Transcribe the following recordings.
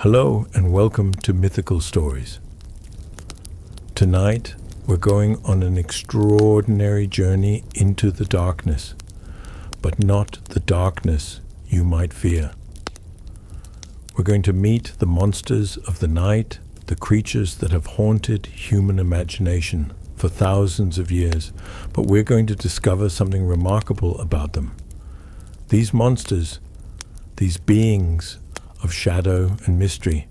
Hello and welcome to Mythical Stories. Tonight we're going on an extraordinary journey into the darkness, but not the darkness you might fear. We're going to meet the monsters of the night, the creatures that have haunted human imagination for thousands of years, but we're going to discover something remarkable about them. These monsters, these beings of shadow and mystery,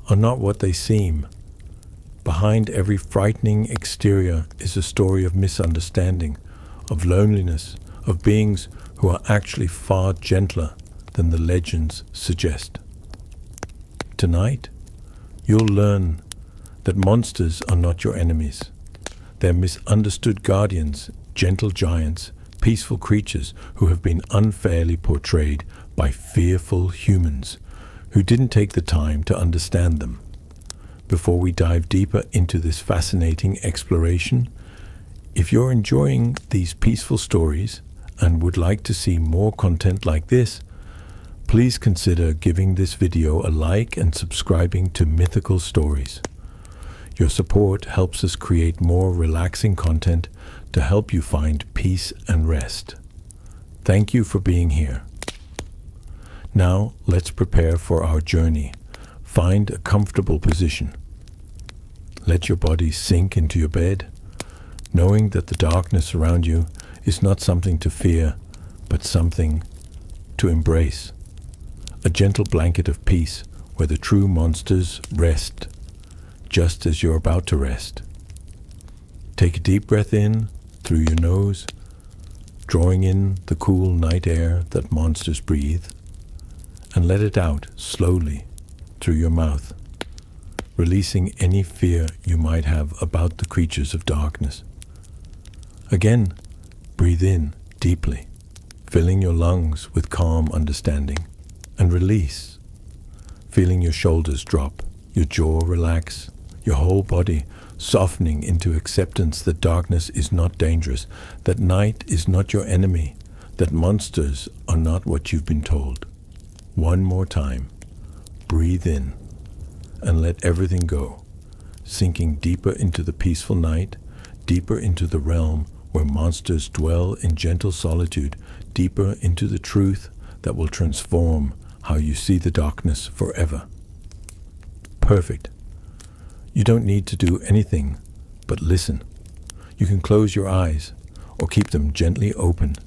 are not what they seem. Behind every frightening exterior is a story of misunderstanding, of loneliness, of beings who are actually far gentler than the legends suggest. Tonight, you'll learn that monsters are not your enemies. They're misunderstood guardians, gentle giants, peaceful creatures who have been unfairly portrayed by fearful humans who didn't take the time to understand them. Before we dive deeper into this fascinating exploration, if you're enjoying these peaceful stories and would like to see more content like this, please consider giving this video a like and subscribing to Mythical Stories. Your support helps us create more relaxing content to help you find peace and rest. Thank you for being here. Now, let's prepare for our journey. Find a comfortable position. Let your body sink into your bed, knowing that the darkness around you is not something to fear, but something to embrace. A gentle blanket of peace where the true monsters rest, just as you're about to rest. Take a deep breath in through your nose, drawing in the cool night air that monsters breathe, and let it out slowly through your mouth, releasing any fear you might have about the creatures of darkness. Again, breathe in deeply, filling your lungs with calm understanding, and release, feeling your shoulders drop, your jaw relax, your whole body softening into acceptance that darkness is not dangerous, that night is not your enemy, that monsters are not what you've been told. One more time, breathe in and let everything go, sinking deeper into the peaceful night, deeper into the realm where monsters dwell in gentle solitude, deeper into the truth that will transform how you see the darkness forever. Perfect. You don't need to do anything but listen. You can close your eyes or keep them gently open,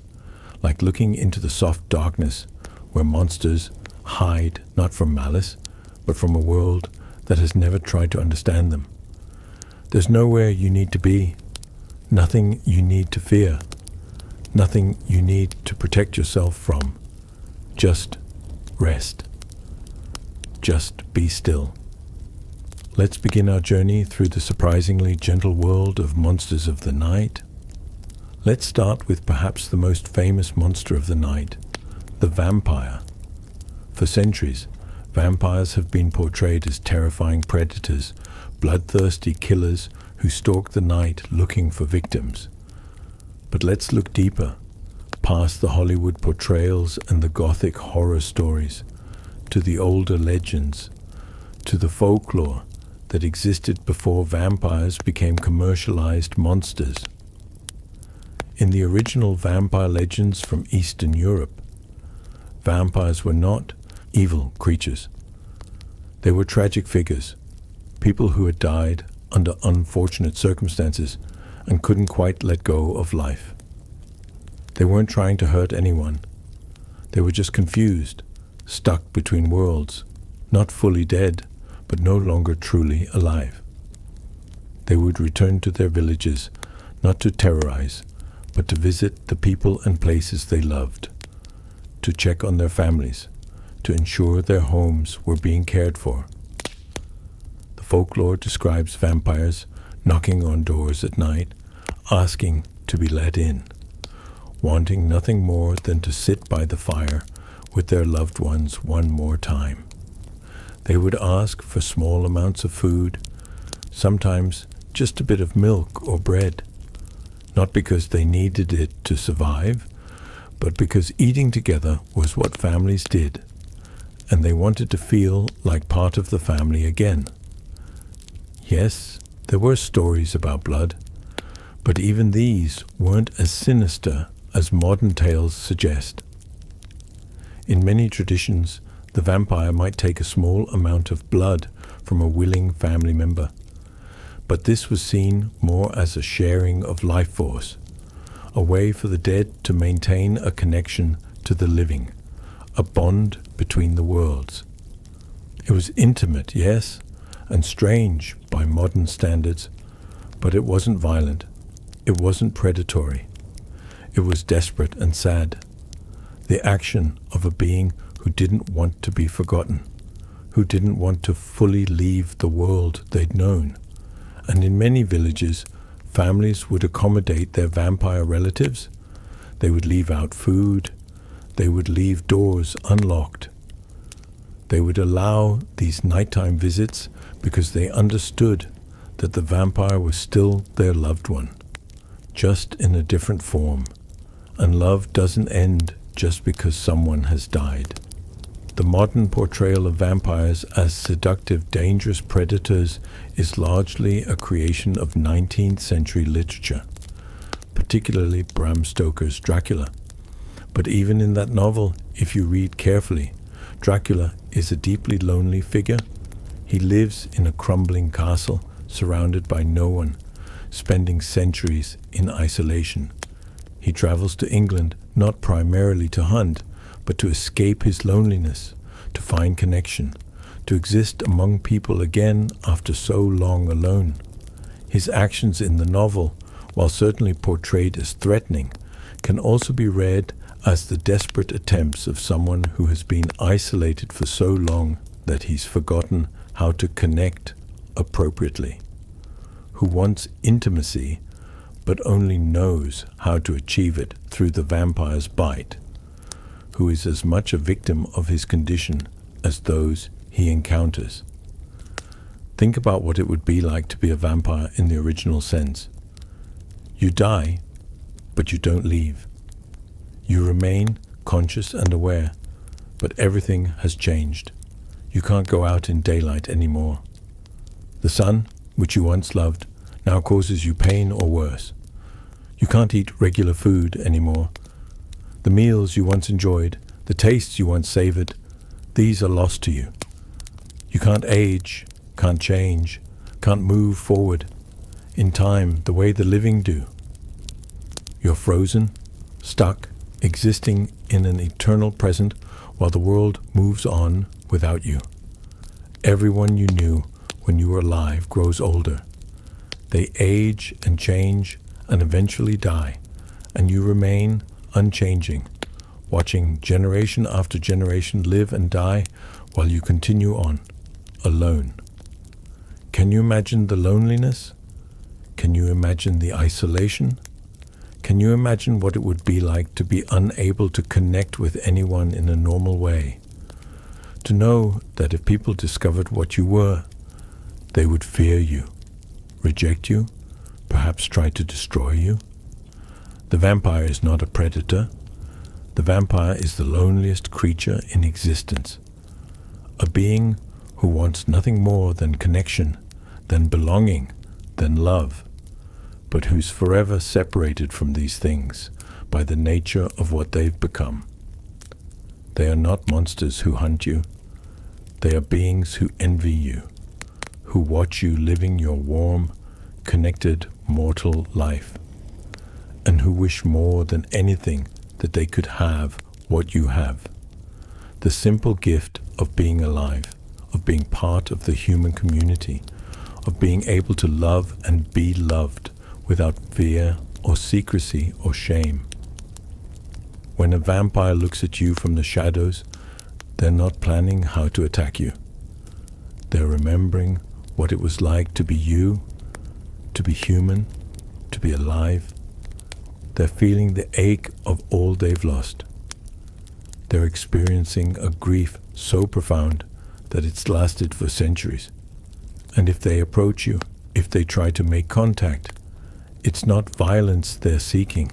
like looking into the soft darkness where monsters hide not from malice, but from a world that has never tried to understand them. There's nowhere you need to be, nothing you need to fear, nothing you need to protect yourself from. Just rest. Just be still. Let's begin our journey through the surprisingly gentle world of monsters of the night. Let's start with perhaps the most famous monster of the night, the vampire. For centuries, vampires have been portrayed as terrifying predators, bloodthirsty killers who stalk the night looking for victims. But let's look deeper, past the Hollywood portrayals and the gothic horror stories, to the older legends, to the folklore that existed before vampires became commercialized monsters. In the original vampire legends from Eastern Europe, vampires were not evil creatures. They were tragic figures, people who had died under unfortunate circumstances and couldn't quite let go of life. They weren't trying to hurt anyone. They were just confused, stuck between worlds, not fully dead, but no longer truly alive. They would return to their villages, not to terrorize, but to visit the people and places they loved, to check on their families, to ensure their homes were being cared for. The folklore describes vampires knocking on doors at night, asking to be let in, wanting nothing more than to sit by the fire with their loved ones one more time. They would ask for small amounts of food, sometimes just a bit of milk or bread, not because they needed it to survive, but because eating together was what families did, and they wanted to feel like part of the family again. Yes, there were stories about blood, but even these weren't as sinister as modern tales suggest. In many traditions, the vampire might take a small amount of blood from a willing family member, but this was seen more as a sharing of life force, a way for the dead to maintain a connection to the living, a bond between the worlds. It was intimate, yes, and strange by modern standards, but it wasn't violent, it wasn't predatory. It was desperate and sad, the action of a being who didn't want to be forgotten, who didn't want to fully leave the world they'd known. And in many villages, families would accommodate their vampire relatives. They would leave out food. They would leave doors unlocked. They would allow these nighttime visits because they understood that the vampire was still their loved one, just in a different form. And love doesn't end just because someone has died. The modern portrayal of vampires as seductive, dangerous predators is largely a creation of 19th century literature, particularly Bram Stoker's Dracula. But even in that novel, if you read carefully, Dracula is a deeply lonely figure. He lives in a crumbling castle, surrounded by no one, spending centuries in isolation. He travels to England not primarily to hunt, but to escape his loneliness, to find connection, to exist among people again after so long alone. His actions in the novel, while certainly portrayed as threatening, can also be read as the desperate attempts of someone who has been isolated for so long that he's forgotten how to connect appropriately, who wants intimacy but only knows how to achieve it through the vampire's bite, who is as much a victim of his condition as those he encounters. Think about what it would be like to be a vampire in the original sense. You die, but you don't leave. You remain conscious and aware, but everything has changed. You can't go out in daylight anymore. The sun, which you once loved, now causes you pain or worse. You can't eat regular food anymore. The meals you once enjoyed, the tastes you once savored, these are lost to you. You can't age, can't change, can't move forward in time the way the living do. You're frozen, stuck, existing in an eternal present while the world moves on without you. Everyone you knew when you were alive grows older. They age and change and eventually die, and you remain unchanging, watching generation after generation live and die while you continue on, alone. Can you imagine the loneliness? Can you imagine the isolation? Can you imagine what it would be like to be unable to connect with anyone in a normal way? To know that if people discovered what you were, they would fear you, reject you, perhaps try to destroy you? The vampire is not a predator. The vampire is the loneliest creature in existence, a being who wants nothing more than connection, than belonging, than love, but who's forever separated from these things by the nature of what they've become. They are not monsters who hunt you. They are beings who envy you, who watch you living your warm, connected, mortal life, and who wish more than anything that they could have what you have. The simple gift of being alive, of being part of the human community, of being able to love and be loved without fear or secrecy or shame. When a vampire looks at you from the shadows, they're not planning how to attack you. They're remembering what it was like to be you, to be human, to be alive. They're feeling the ache of all they've lost. They're experiencing a grief so profound that it's lasted for centuries. And if they approach you, if they try to make contact, it's not violence they're seeking.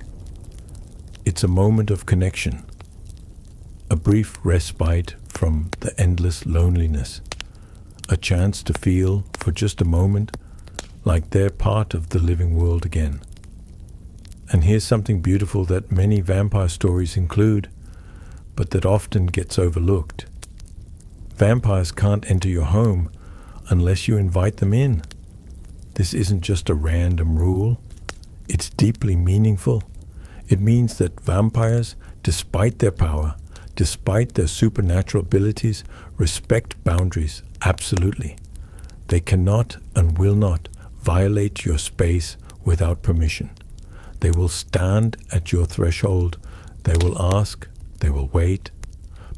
It's a moment of connection, a brief respite from the endless loneliness, a chance to feel for just a moment like they're part of the living world again. And here's something beautiful that many vampire stories include, but that often gets overlooked. Vampires can't enter your home unless you invite them in. This isn't just a random rule. It's deeply meaningful. It means that vampires, despite their power, despite their supernatural abilities, respect boundaries absolutely. They cannot and will not violate your space without permission. They will stand at your threshold. They will ask. They will wait.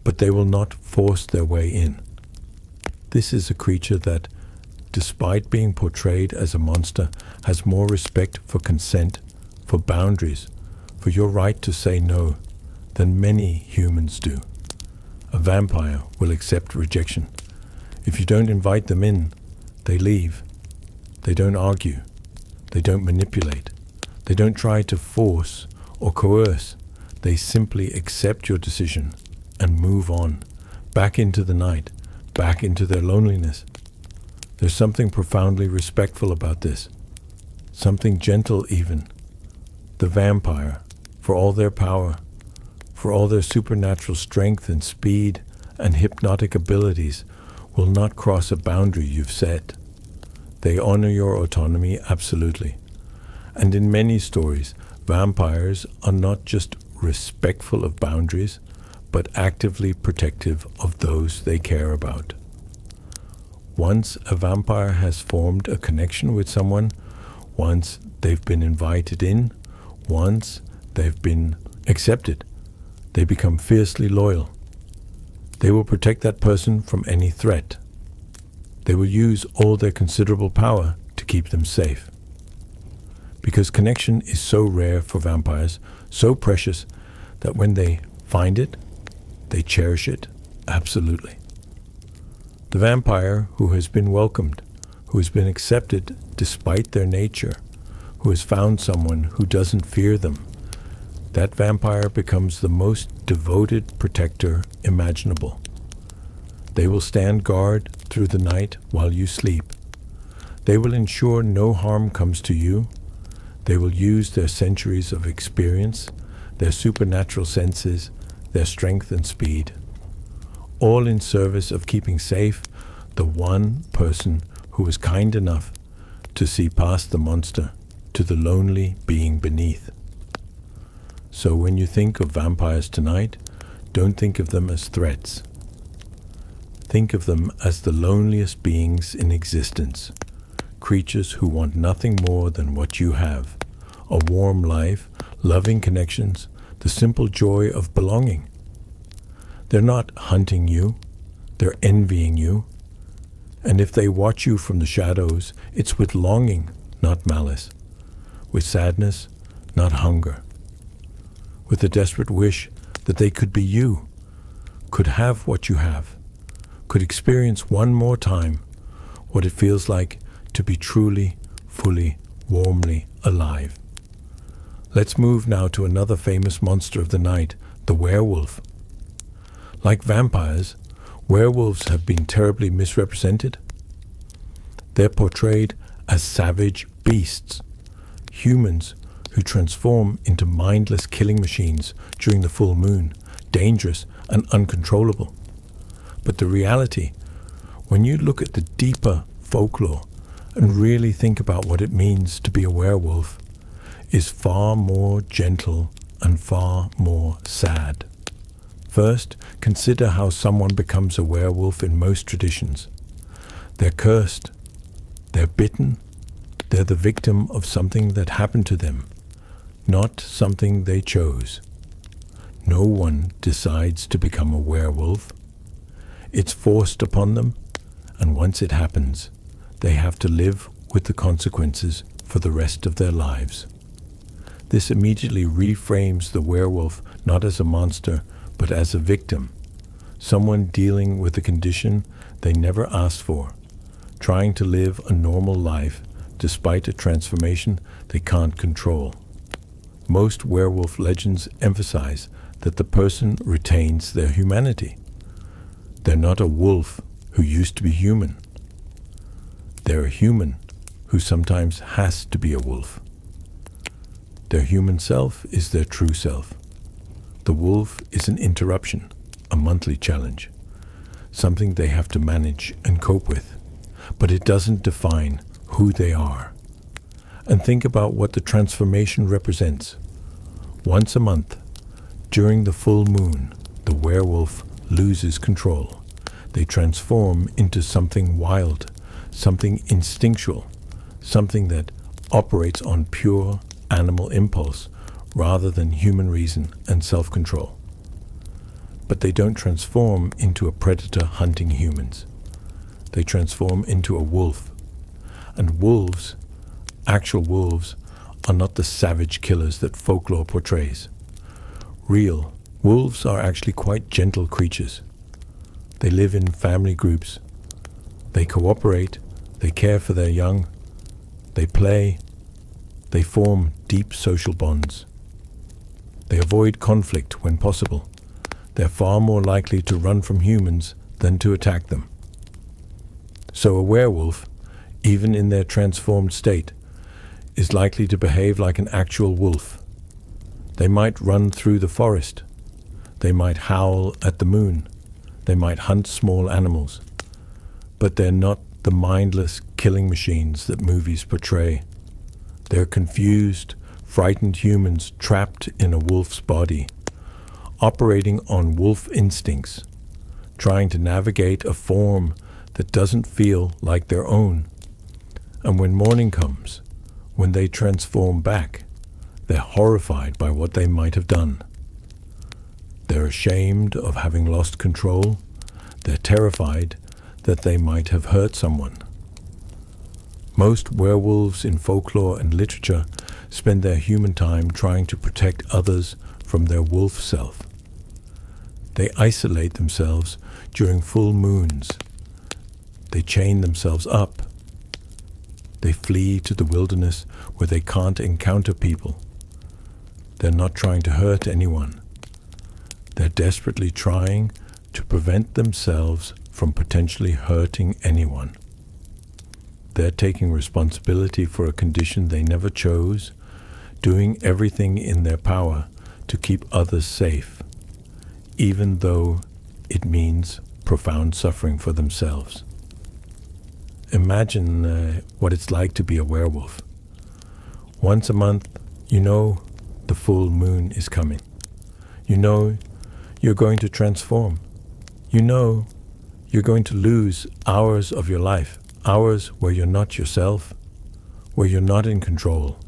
But they will not force their way in. This is a creature that, despite being portrayed as a monster, has more respect for consent, for boundaries, for your right to say no, than many humans do. A vampire will accept rejection. If you don't invite them in, they leave. They don't argue. They don't manipulate. They don't try to force or coerce. They simply accept your decision and move on, back into the night, back into their loneliness. There's something profoundly respectful about this, something gentle even. The vampire, for all their power, for all their supernatural strength and speed and hypnotic abilities, will not cross a boundary you've set. They honor your autonomy absolutely. And in many stories, vampires are not just respectful of boundaries, but actively protective of those they care about. Once a vampire has formed a connection with someone, once they've been invited in, once they've been accepted, they become fiercely loyal. They will protect that person from any threat. They will use all their considerable power to keep them safe. Because connection is so rare for vampires, so precious, that when they find it, they cherish it absolutely. The vampire who has been welcomed, who has been accepted despite their nature, who has found someone who doesn't fear them, that vampire becomes the most devoted protector imaginable. They will stand guard through the night while you sleep. They will ensure no harm comes to you. They will use their centuries of experience, their supernatural senses, their strength and speed, all in service of keeping safe the one person who was kind enough to see past the monster to the lonely being beneath. So when you think of vampires tonight, don't think of them as threats. Think of them as the loneliest beings in existence, creatures who want nothing more than what you have, a warm life, loving connections, the simple joy of belonging. They're not hunting you, they're envying you. And if they watch you from the shadows, it's with longing, not malice, with sadness, not hunger, with a desperate wish that they could be you, could have what you have, could experience one more time what it feels like to be truly, fully, warmly alive. Let's move now to another famous monster of the night, the werewolf. Like vampires, werewolves have been terribly misrepresented. They're portrayed as savage beasts, humans who transform into mindless killing machines during the full moon, dangerous and uncontrollable. But the reality, when you look at the deeper folklore and really think about what it means to be a werewolf, is far more gentle and far more sad. First, consider how someone becomes a werewolf in most traditions. They're cursed, they're bitten, they're the victim of something that happened to them, not something they chose. No one decides to become a werewolf. It's forced upon them, and once it happens, they have to live with the consequences for the rest of their lives. This immediately reframes the werewolf not as a monster, but as a victim, someone dealing with a condition they never asked for, trying to live a normal life despite a transformation they can't control. Most werewolf legends emphasize that the person retains their humanity. They're not a wolf who used to be human. They're a human who sometimes has to be a wolf. Their human self is their true self. The wolf is an interruption, a monthly challenge, something they have to manage and cope with, but it doesn't define who they are. And think about what the transformation represents. Once a month, during the full moon, the werewolf loses control. They transform into something wild, something instinctual, something that operates on pure animal impulse rather than human reason and self-control. But they don't transform into a predator hunting humans. They transform into a wolf. And wolves, actual wolves, are not the savage killers that folklore portrays. Real wolves are actually quite gentle creatures. They live in family groups. They cooperate. They care for their young. They play. They form deep social bonds. They avoid conflict when possible. They're far more likely to run from humans than to attack them. So a werewolf, even in their transformed state, is likely to behave like an actual wolf. They might run through the forest. They might howl at the moon. They might hunt small animals. But they're not the mindless killing machines that movies portray. They're confused, frightened humans trapped in a wolf's body, operating on wolf instincts, trying to navigate a form that doesn't feel like their own. And when morning comes, when they transform back, they're horrified by what they might have done. They're ashamed of having lost control. They're terrified that they might have hurt someone. Most werewolves in folklore and literature spend their human time trying to protect others from their wolf self. They isolate themselves during full moons. They chain themselves up. They flee to the wilderness where they can't encounter people. They're not trying to hurt anyone. They're desperately trying to prevent themselves from potentially hurting anyone. They're taking responsibility for a condition they never chose, doing everything in their power to keep others safe, even though it means profound suffering for themselves. Imagine what it's like to be a werewolf. Once a month, you know the full moon is coming. You know you're going to transform. You know you're going to lose hours of your life, hours where you're not yourself, where you're not in control,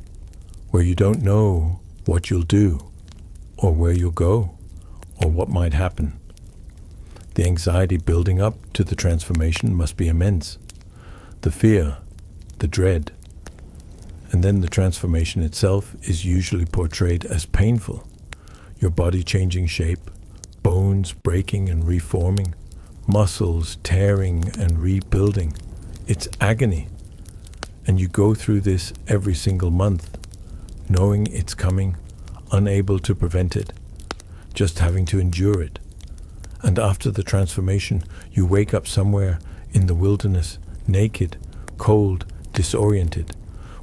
where you don't know what you'll do, or where you'll go, or what might happen. The anxiety building up to the transformation must be immense. The fear, the dread, and then the transformation itself is usually portrayed as painful. Your body changing shape, bones breaking and reforming, muscles tearing and rebuilding. It's agony. And you go through this every single month, knowing it's coming, unable to prevent it, just having to endure it. And after the transformation, you wake up somewhere in the wilderness, naked, cold, disoriented,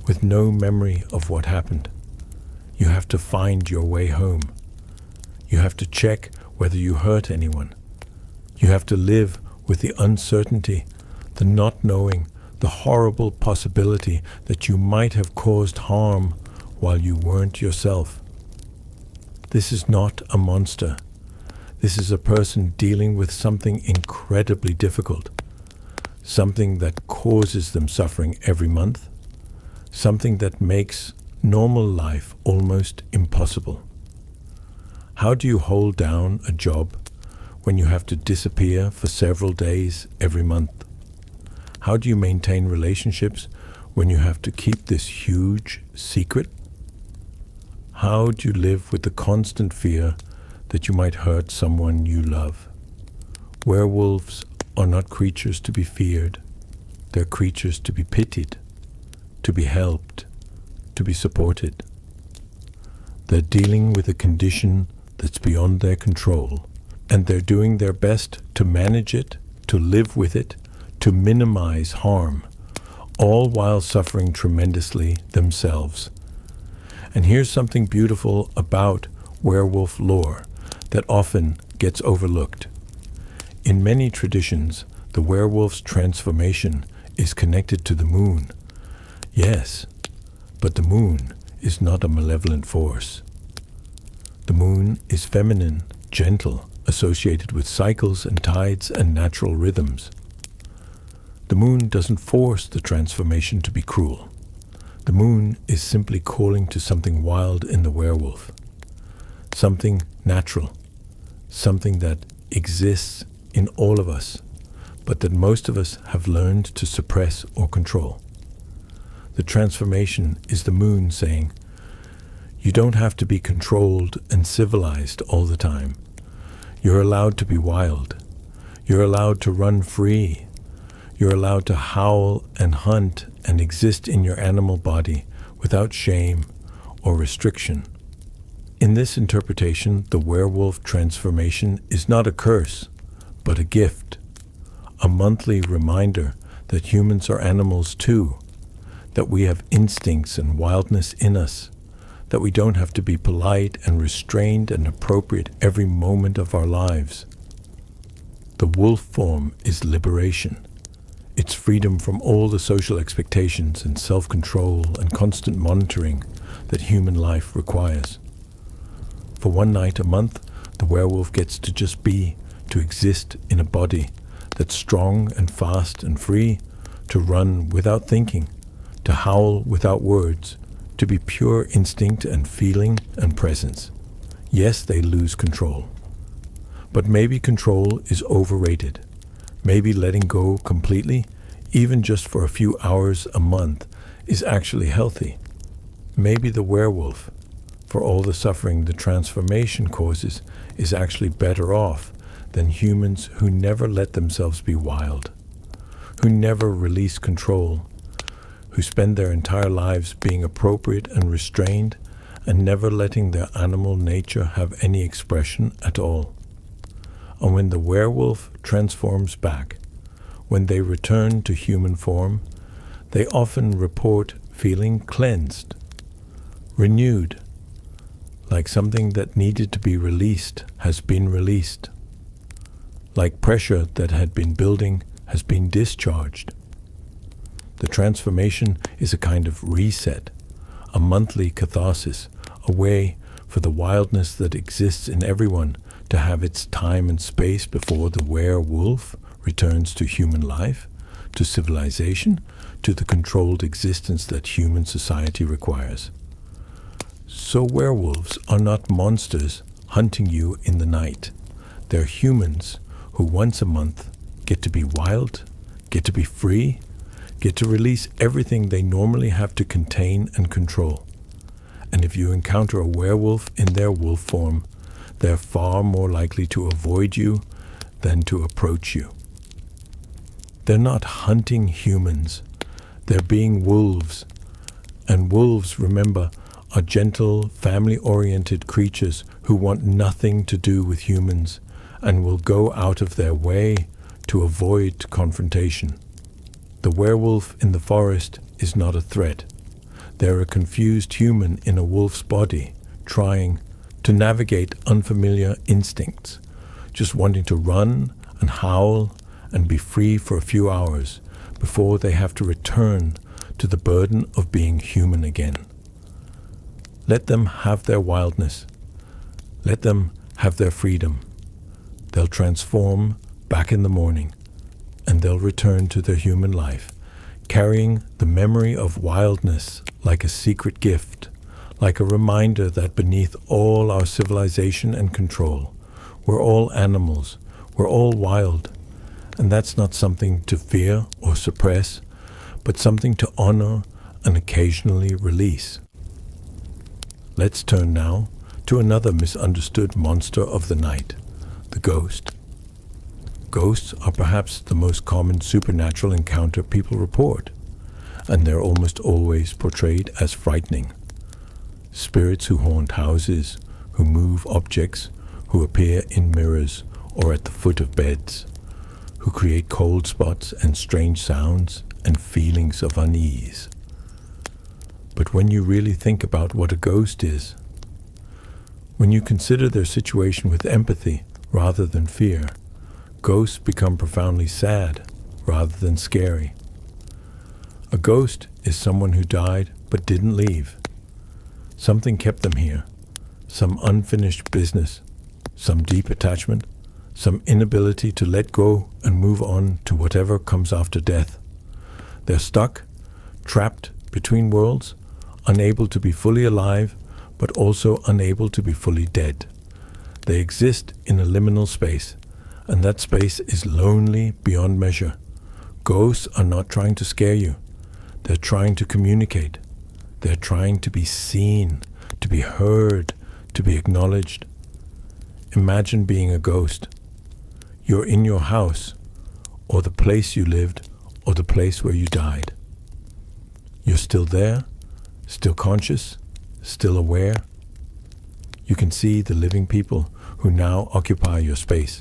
with no memory of what happened. You have to find your way home. You have to check whether you hurt anyone. You have to live with the uncertainty, the not knowing, the horrible possibility that you might have caused harm while you weren't yourself. This is not a monster. This is a person dealing with something incredibly difficult, something that causes them suffering every month, something that makes normal life almost impossible. How do you hold down a job when you have to disappear for several days every month? How do you maintain relationships when you have to keep this huge secret? How do you live with the constant fear that you might hurt someone you love? Werewolves are not creatures to be feared. They're creatures to be pitied, to be helped, to be supported. They're dealing with a condition that's beyond their control, and they're doing their best to manage it, to live with it, to minimize harm, all while suffering tremendously themselves. And here's something beautiful about werewolf lore that often gets overlooked. In many traditions, the werewolf's transformation is connected to the moon. Yes, but the moon is not a malevolent force. The moon is feminine, gentle, associated with cycles and tides and natural rhythms. The moon doesn't force the transformation to be cruel. The moon is simply calling to something wild in the werewolf, something natural, something that exists in all of us, but that most of us have learned to suppress or control. The transformation is the moon saying, you don't have to be controlled and civilized all the time. You're allowed to be wild. You're allowed to run free. You're allowed to howl and hunt and exist in your animal body without shame or restriction. In this interpretation, the werewolf transformation is not a curse, but a gift, a monthly reminder that humans are animals too, that we have instincts and wildness in us, that we don't have to be polite and restrained and appropriate every moment of our lives. The wolf form is liberation. It's freedom from all the social expectations and self-control and constant monitoring that human life requires. For one night a month, the werewolf gets to just be, to exist in a body that's strong and fast and free, to run without thinking, to howl without words, to be pure instinct and feeling and presence. Yes, they lose control. But maybe control is overrated. Maybe letting go completely, even just for a few hours a month, is actually healthy. Maybe the werewolf, for all the suffering the transformation causes, is actually better off than humans who never let themselves be wild, who never release control, who spend their entire lives being appropriate and restrained and never letting their animal nature have any expression at all. And when the werewolf transforms back, when they return to human form, they often report feeling cleansed, renewed, like something that needed to be released has been released, like pressure that had been building has been discharged. The transformation is a kind of reset, a monthly catharsis, a way for the wildness that exists in everyone to have its time and space before the werewolf returns to human life, to civilization, to the controlled existence that human society requires. So werewolves are not monsters hunting you in the night. They're humans who once a month get to be wild, get to be free, get to release everything they normally have to contain and control. And if you encounter a werewolf in their wolf form, they're far more likely to avoid you than to approach you. They're not hunting humans. They're being wolves. And wolves, remember, are gentle, family-oriented creatures who want nothing to do with humans and will go out of their way to avoid confrontation. The werewolf in the forest is not a threat. They're a confused human in a wolf's body, trying to navigate unfamiliar instincts, just wanting to run and howl and be free for a few hours before they have to return to the burden of being human again. Let them have their wildness. Let them have their freedom. They'll transform back in the morning, and they'll return to their human life, carrying the memory of wildness like a secret gift, like a reminder that beneath all our civilization and control, we're all animals, we're all wild, and that's not something to fear or suppress, but something to honor and occasionally release. Let's turn now to another misunderstood monster of the night, the ghost. Ghosts are perhaps the most common supernatural encounter people report, and they're almost always portrayed as frightening. Spirits who haunt houses, who move objects, who appear in mirrors, or at the foot of beds, who create cold spots and strange sounds and feelings of unease. But when you really think about what a ghost is, when you consider their situation with empathy rather than fear, ghosts become profoundly sad rather than scary. A ghost is someone who died but didn't leave. Something kept them here, some unfinished business, some deep attachment, some inability to let go and move on to whatever comes after death. They're stuck, trapped between worlds, unable to be fully alive, but also unable to be fully dead. They exist in a liminal space, and that space is lonely beyond measure. Ghosts are not trying to scare you. They're trying to communicate. They're trying to be seen, to be heard, to be acknowledged. Imagine being a ghost. You're in your house, or the place you lived, or the place where you died. You're still there, still conscious, still aware. You can see the living people who now occupy your space.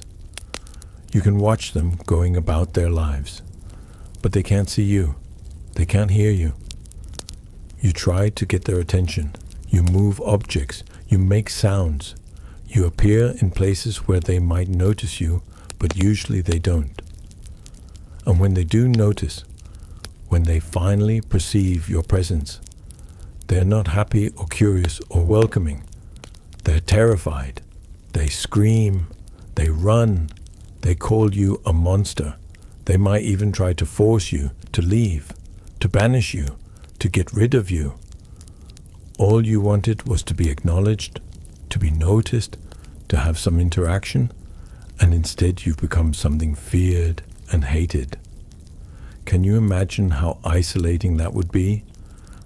You can watch them going about their lives, but they can't see you. They can't hear you. You try to get their attention. You move objects. You make sounds. You appear in places where they might notice you, but usually they don't. And when they do notice, when they finally perceive your presence, they're not happy or curious or welcoming. They're terrified. They scream. They run. They call you a monster. They might even try to force you to leave, to banish you, to get rid of you. All you wanted was to be acknowledged, to be noticed, to have some interaction, and instead you've become something feared and hated. Can you imagine how isolating that would be?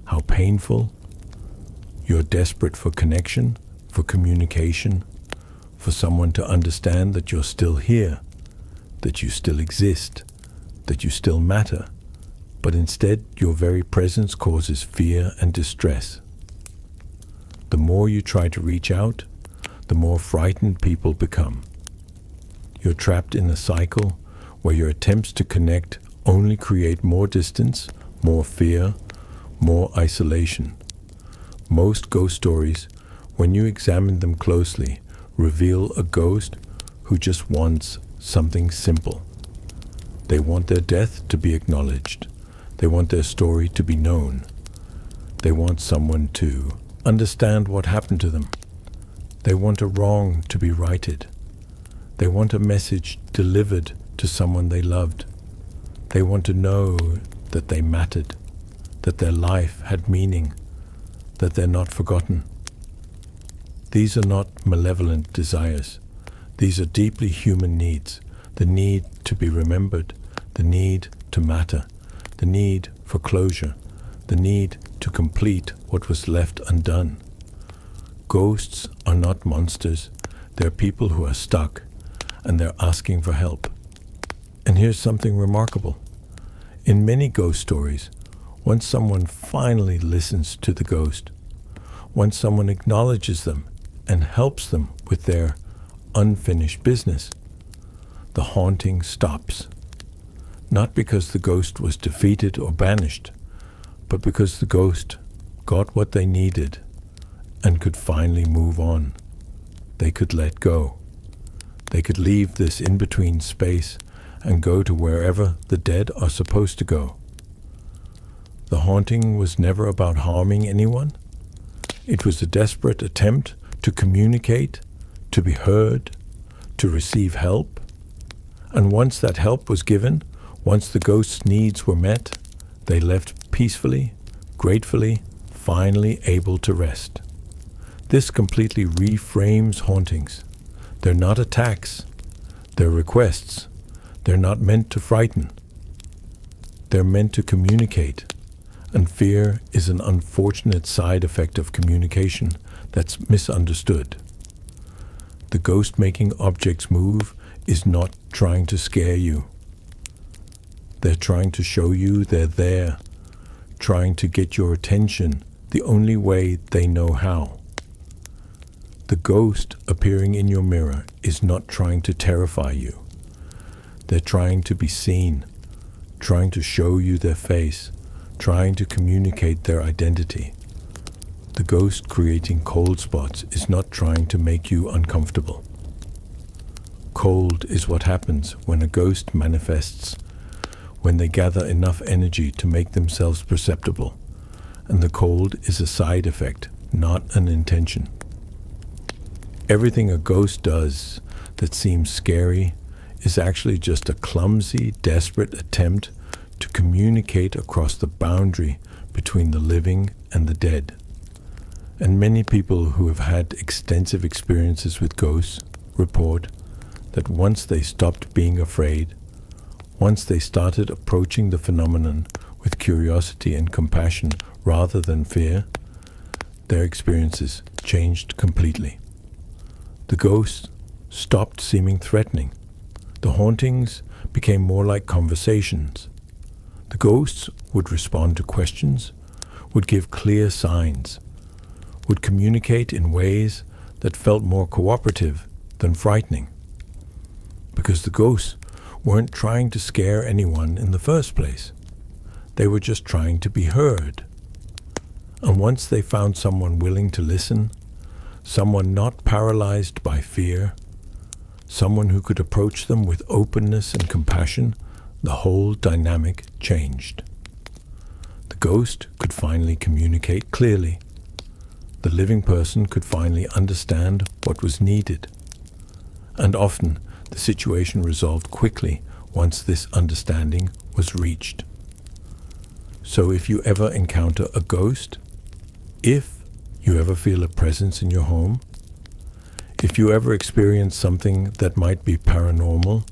How painful? You're desperate for connection, for communication, for someone to understand that you're still here, that you still exist, that you still matter, but instead your very presence causes fear and distress. The more you try to reach out, the more frightened people become. You're trapped in a cycle where your attempts to connect only create more distance, more fear, more isolation. Most ghost stories, when you examine them closely, reveal a ghost who just wants something simple. They want their death to be acknowledged. They want their story to be known. They want someone to understand what happened to them. They want a wrong to be righted. They want a message delivered to someone they loved. They want to know that they mattered, that their life had meaning, that they're not forgotten. These are not malevolent desires. These are deeply human needs. The need to be remembered, the need to matter, the need for closure, the need to complete what was left undone. Ghosts are not monsters. They're people who are stuck, and they're asking for help. And here's something remarkable. In many ghost stories, once someone finally listens to the ghost, once someone acknowledges them and helps them with their unfinished business, the haunting stops. Not because the ghost was defeated or banished, but because the ghost got what they needed and could finally move on. They could let go. They could leave this in-between space and go to wherever the dead are supposed to go. The haunting was never about harming anyone. It was a desperate attempt to communicate, to be heard, to receive help. And once that help was given, once the ghost's needs were met, they left peacefully, gratefully, finally able to rest. This completely reframes hauntings. They're not attacks. They're requests. They're not meant to frighten. They're meant to communicate. And fear is an unfortunate side effect of communication that's misunderstood. The ghost making objects move is not trying to scare you. They're trying to show you they're there, trying to get your attention the only way they know how. The ghost appearing in your mirror is not trying to terrify you. They're trying to be seen, trying to show you their face, trying to communicate their identity. The ghost creating cold spots is not trying to make you uncomfortable. Cold is what happens when a ghost manifests, when they gather enough energy to make themselves perceptible, and the cold is a side effect, not an intention. Everything a ghost does that seems scary is actually just a clumsy, desperate attempt to communicate across the boundary between the living and the dead. And many people who have had extensive experiences with ghosts report that once they stopped being afraid, once they started approaching the phenomenon with curiosity and compassion rather than fear, their experiences changed completely. The ghosts stopped seeming threatening. The hauntings became more like conversations. The ghosts would respond to questions, would give clear signs, would communicate in ways that felt more cooperative than frightening. Because the ghosts weren't trying to scare anyone in the first place. They were just trying to be heard. And once they found someone willing to listen, someone not paralyzed by fear, someone who could approach them with openness and compassion, the whole dynamic changed. The ghost could finally communicate clearly. The living person could finally understand what was needed. And often, the situation resolved quickly once this understanding was reached. So if you ever encounter a ghost, if you ever feel a presence in your home, if you ever experience something that might be paranormal,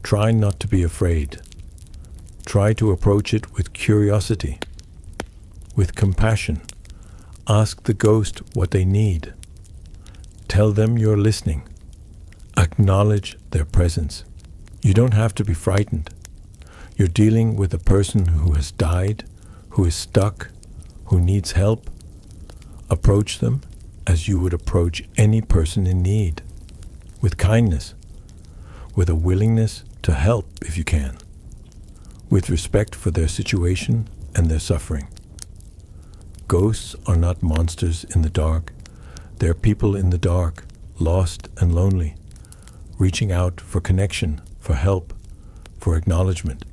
try not to be afraid. Try to approach it with curiosity, with compassion. Ask the ghost what they need. Tell them you're listening. Acknowledge their presence. You don't have to be frightened. You're dealing with a person who has died, who is stuck, who needs help. Approach them as you would approach any person in need, with kindness, with a willingness to help if you can, with respect for their situation and their suffering. Ghosts are not monsters in the dark. They're people in the dark, lost and lonely, reaching out for connection, for help, for acknowledgement.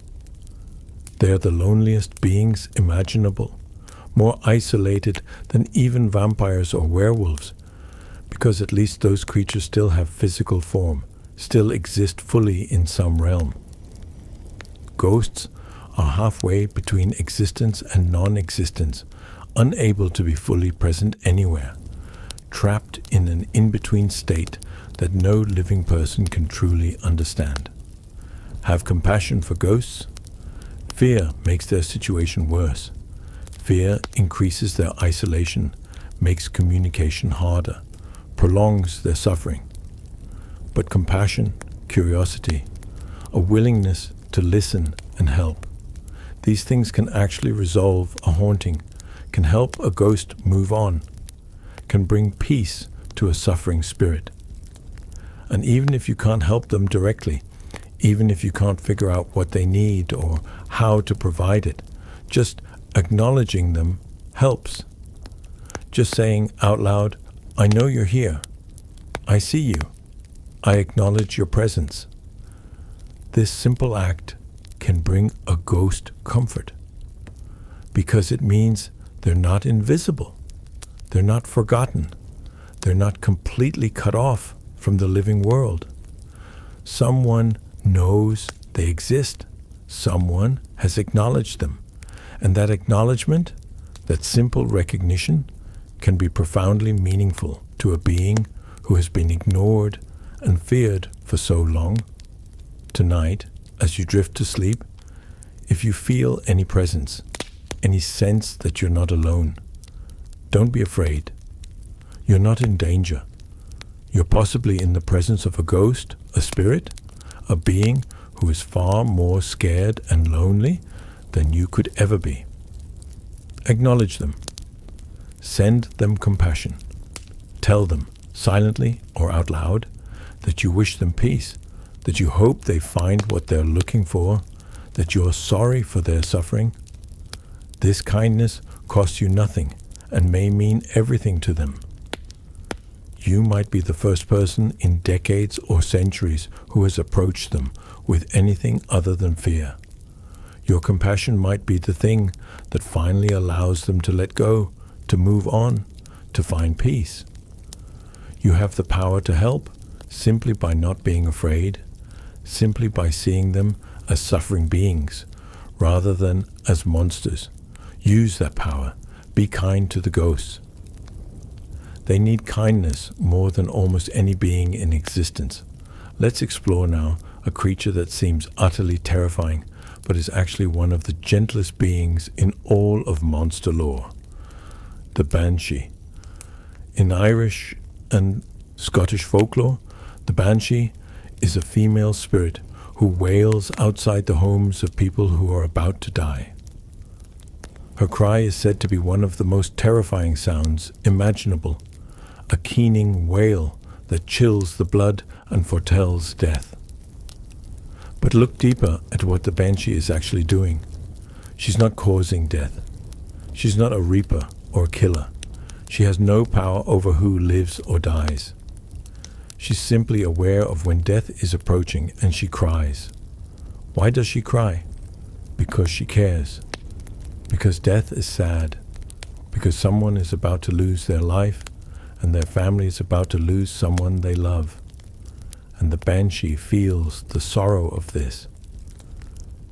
They're the loneliest beings imaginable, more isolated than even vampires or werewolves, because at least those creatures still have physical form, still exist fully in some realm. Ghosts are halfway between existence and non-existence, unable to be fully present anywhere, trapped in an in-between state that no living person can truly understand. Have compassion for ghosts? Fear makes their situation worse. Fear increases their isolation, makes communication harder, prolongs their suffering. But compassion, curiosity, a willingness to listen and help, these things can actually resolve a haunting, can help a ghost move on, can bring peace to a suffering spirit. And even if you can't help them directly, even if you can't figure out what they need or how to provide it, just acknowledging them helps. Just saying out loud, I know you're here. I see you. I acknowledge your presence. This simple act can bring a ghost comfort, because it means they're not invisible. They're not forgotten. They're not completely cut off from the living world. Someone knows they exist. Someone has acknowledged them. And that acknowledgement, that simple recognition, can be profoundly meaningful to a being who has been ignored and feared for so long. Tonight, as you drift to sleep, if you feel any presence, any sense that you're not alone, don't be afraid. You're not in danger. You're possibly in the presence of a ghost, a spirit, a being who is far more scared and lonely than you could ever be. Acknowledge them. Send them compassion. Tell them silently or out loud, that you wish them peace, that you hope they find what they're looking for, that you're sorry for their suffering. This kindness costs you nothing and may mean everything to them. You might be the first person in decades or centuries who has approached them with anything other than fear. Your compassion might be the thing that finally allows them to let go, to move on, to find peace. You have the power to help simply by not being afraid, simply by seeing them as suffering beings rather than as monsters. Use that power. Be kind to the ghosts. They need kindness more than almost any being in existence. Let's explore now a creature that seems utterly terrifying, but is actually one of the gentlest beings in all of monster lore. The Banshee. In Irish and Scottish folklore, the Banshee is a female spirit who wails outside the homes of people who are about to die. Her cry is said to be one of the most terrifying sounds imaginable, a keening wail that chills the blood and foretells death. But look deeper at what the Banshee is actually doing. She's not causing death. She's not a reaper or a killer. She has no power over who lives or dies. She's simply aware of when death is approaching and she cries. Why does she cry? Because she cares. Because death is sad. Because someone is about to lose their life and their family is about to lose someone they love. And the Banshee feels the sorrow of this.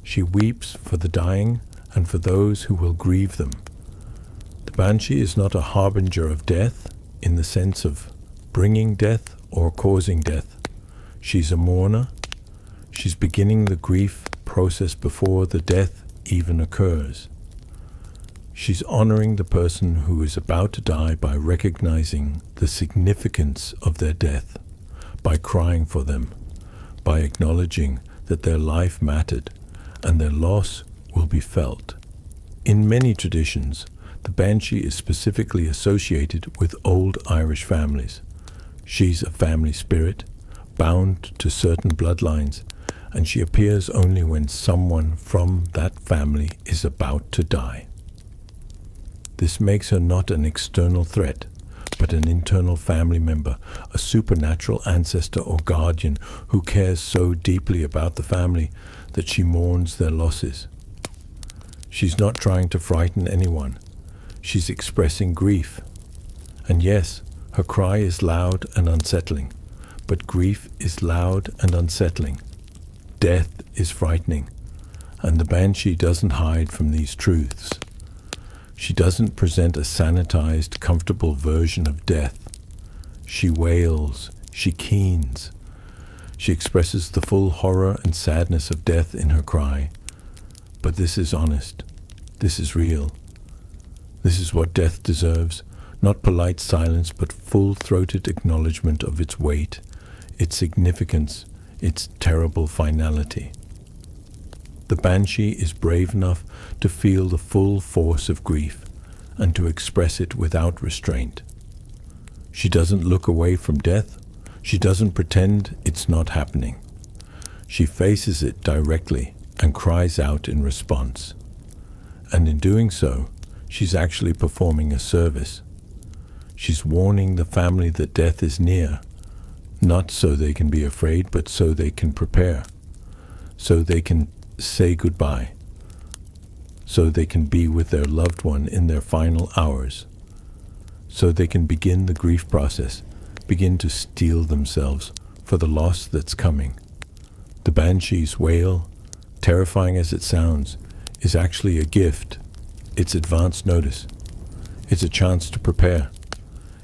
She weeps for the dying and for those who will grieve them. The Banshee is not a harbinger of death in the sense of bringing death or causing death. She's a mourner. She's beginning the grief process before the death even occurs. She's honoring the person who is about to die by recognizing the significance of their death, by crying for them, by acknowledging that their life mattered and their loss will be felt. In many traditions, the Banshee is specifically associated with old Irish families. She's a family spirit, bound to certain bloodlines, and she appears only when someone from that family is about to die. This makes her not an external threat, but an internal family member, a supernatural ancestor or guardian who cares so deeply about the family that she mourns their losses. She's not trying to frighten anyone. She's expressing grief. And yes, her cry is loud and unsettling, but grief is loud and unsettling. Death is frightening, and the Banshee doesn't hide from these truths. She doesn't present a sanitized, comfortable version of death. She wails, she keens. She expresses the full horror and sadness of death in her cry. But this is honest. This is real. This is what death deserves, not polite silence, but full-throated acknowledgement of its weight, its significance, its terrible finality. The Banshee is brave enough to feel the full force of grief and to express it without restraint. She doesn't look away from death. She doesn't pretend it's not happening. She faces it directly and cries out in response. And in doing so, she's actually performing a service. She's warning the family that death is near, not so they can be afraid, but so they can prepare, so they can say goodbye, so they can be with their loved one in their final hours, so they can begin the grief process, begin to steel themselves for the loss that's coming. The Banshee's wail, terrifying as it sounds, is actually a gift. It's advance notice. It's a chance to prepare.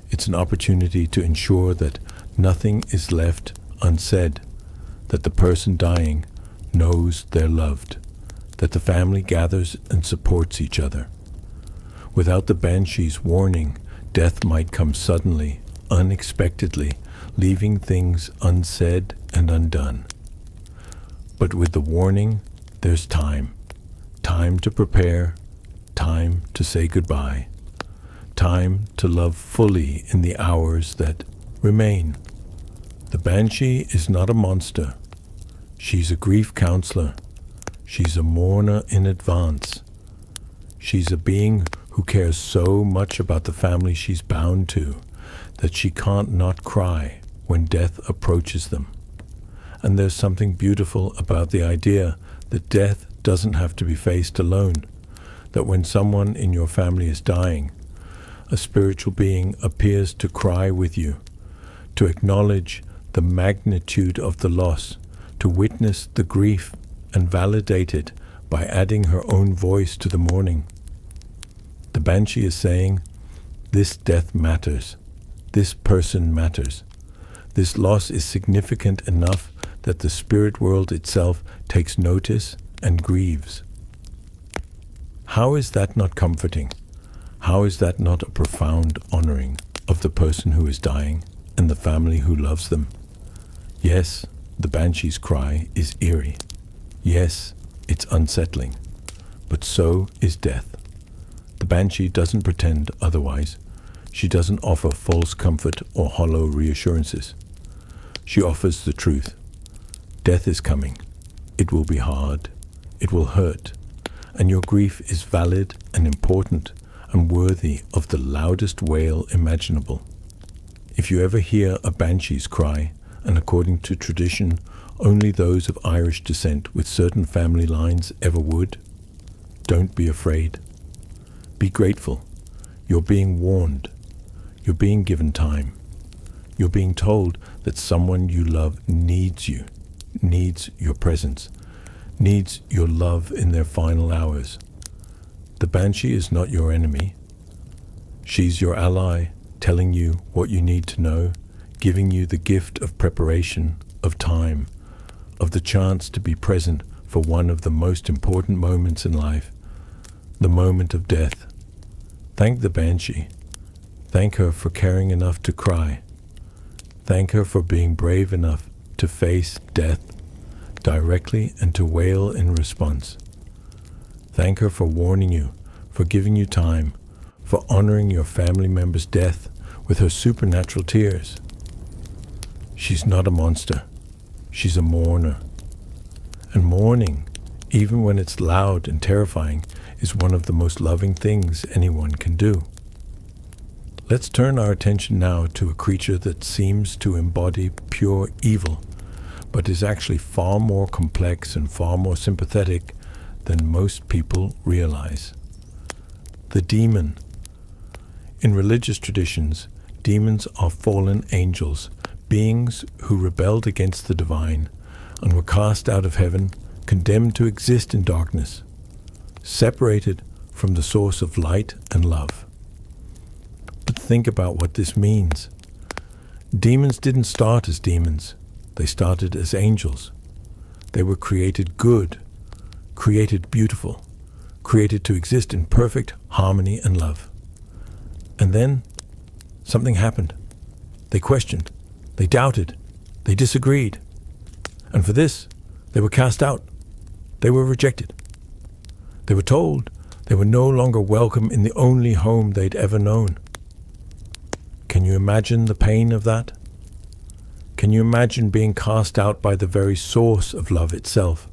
It's an opportunity to ensure that nothing is left unsaid, that the person dying knows they're loved, that the family gathers and supports each other. Without the Banshee's warning, death might come suddenly, unexpectedly, leaving things unsaid and undone. But with the warning, there's time. Time to prepare, time to say goodbye, time to love fully in the hours that Remain. The Banshee is not a monster. She's a grief counselor. She's a mourner in advance. She's a being who cares so much about the family she's bound to that she can't not cry when death approaches them. And there's something beautiful about the idea that death doesn't have to be faced alone, that when someone in your family is dying, a spiritual being appears to cry with you, to acknowledge the magnitude of the loss, to witness the grief and validate it by adding her own voice to the mourning. The Banshee is saying, this death matters. This person matters. This loss is significant enough that the spirit world itself takes notice and grieves. How is that not comforting? How is that not a profound honoring of the person who is dying and the family who loves them? Yes, the Banshee's cry is eerie. Yes, it's unsettling. But so is death. The Banshee doesn't pretend otherwise. She doesn't offer false comfort or hollow reassurances. She offers the truth. Death is coming. It will be hard. It will hurt. And your grief is valid and important and worthy of the loudest wail imaginable. If you ever hear a Banshee's cry, and according to tradition, only those of Irish descent with certain family lines ever would, don't be afraid. Be grateful. You're being warned. You're being given time. You're being told that someone you love needs you, needs your presence, needs your love in their final hours. The Banshee is not your enemy. She's your ally, telling you what you need to know, giving you the gift of preparation, of time, of the chance to be present for one of the most important moments in life, the moment of death. Thank the Banshee. Thank her for caring enough to cry. Thank her for being brave enough to face death directly and to wail in response. Thank her for warning you, for giving you time, for honoring your family member's death with her supernatural tears. She's not a monster. She's a mourner. And mourning, even when it's loud and terrifying, is one of the most loving things anyone can do. Let's turn our attention now to a creature that seems to embody pure evil, but is actually far more complex and far more sympathetic than most people realize. The demon. In religious traditions, demons are fallen angels, beings who rebelled against the divine and were cast out of heaven, condemned to exist in darkness, separated from the source of light and love. But think about what this means. Demons didn't start as demons. They started as angels. They were created good, created beautiful, created to exist in perfect harmony and love. And then something happened. They questioned. They doubted. They disagreed. And for this, they were cast out. They were rejected. They were told they were no longer welcome in the only home they'd ever known. Can you imagine the pain of that? Can you imagine being cast out by the very source of love itself?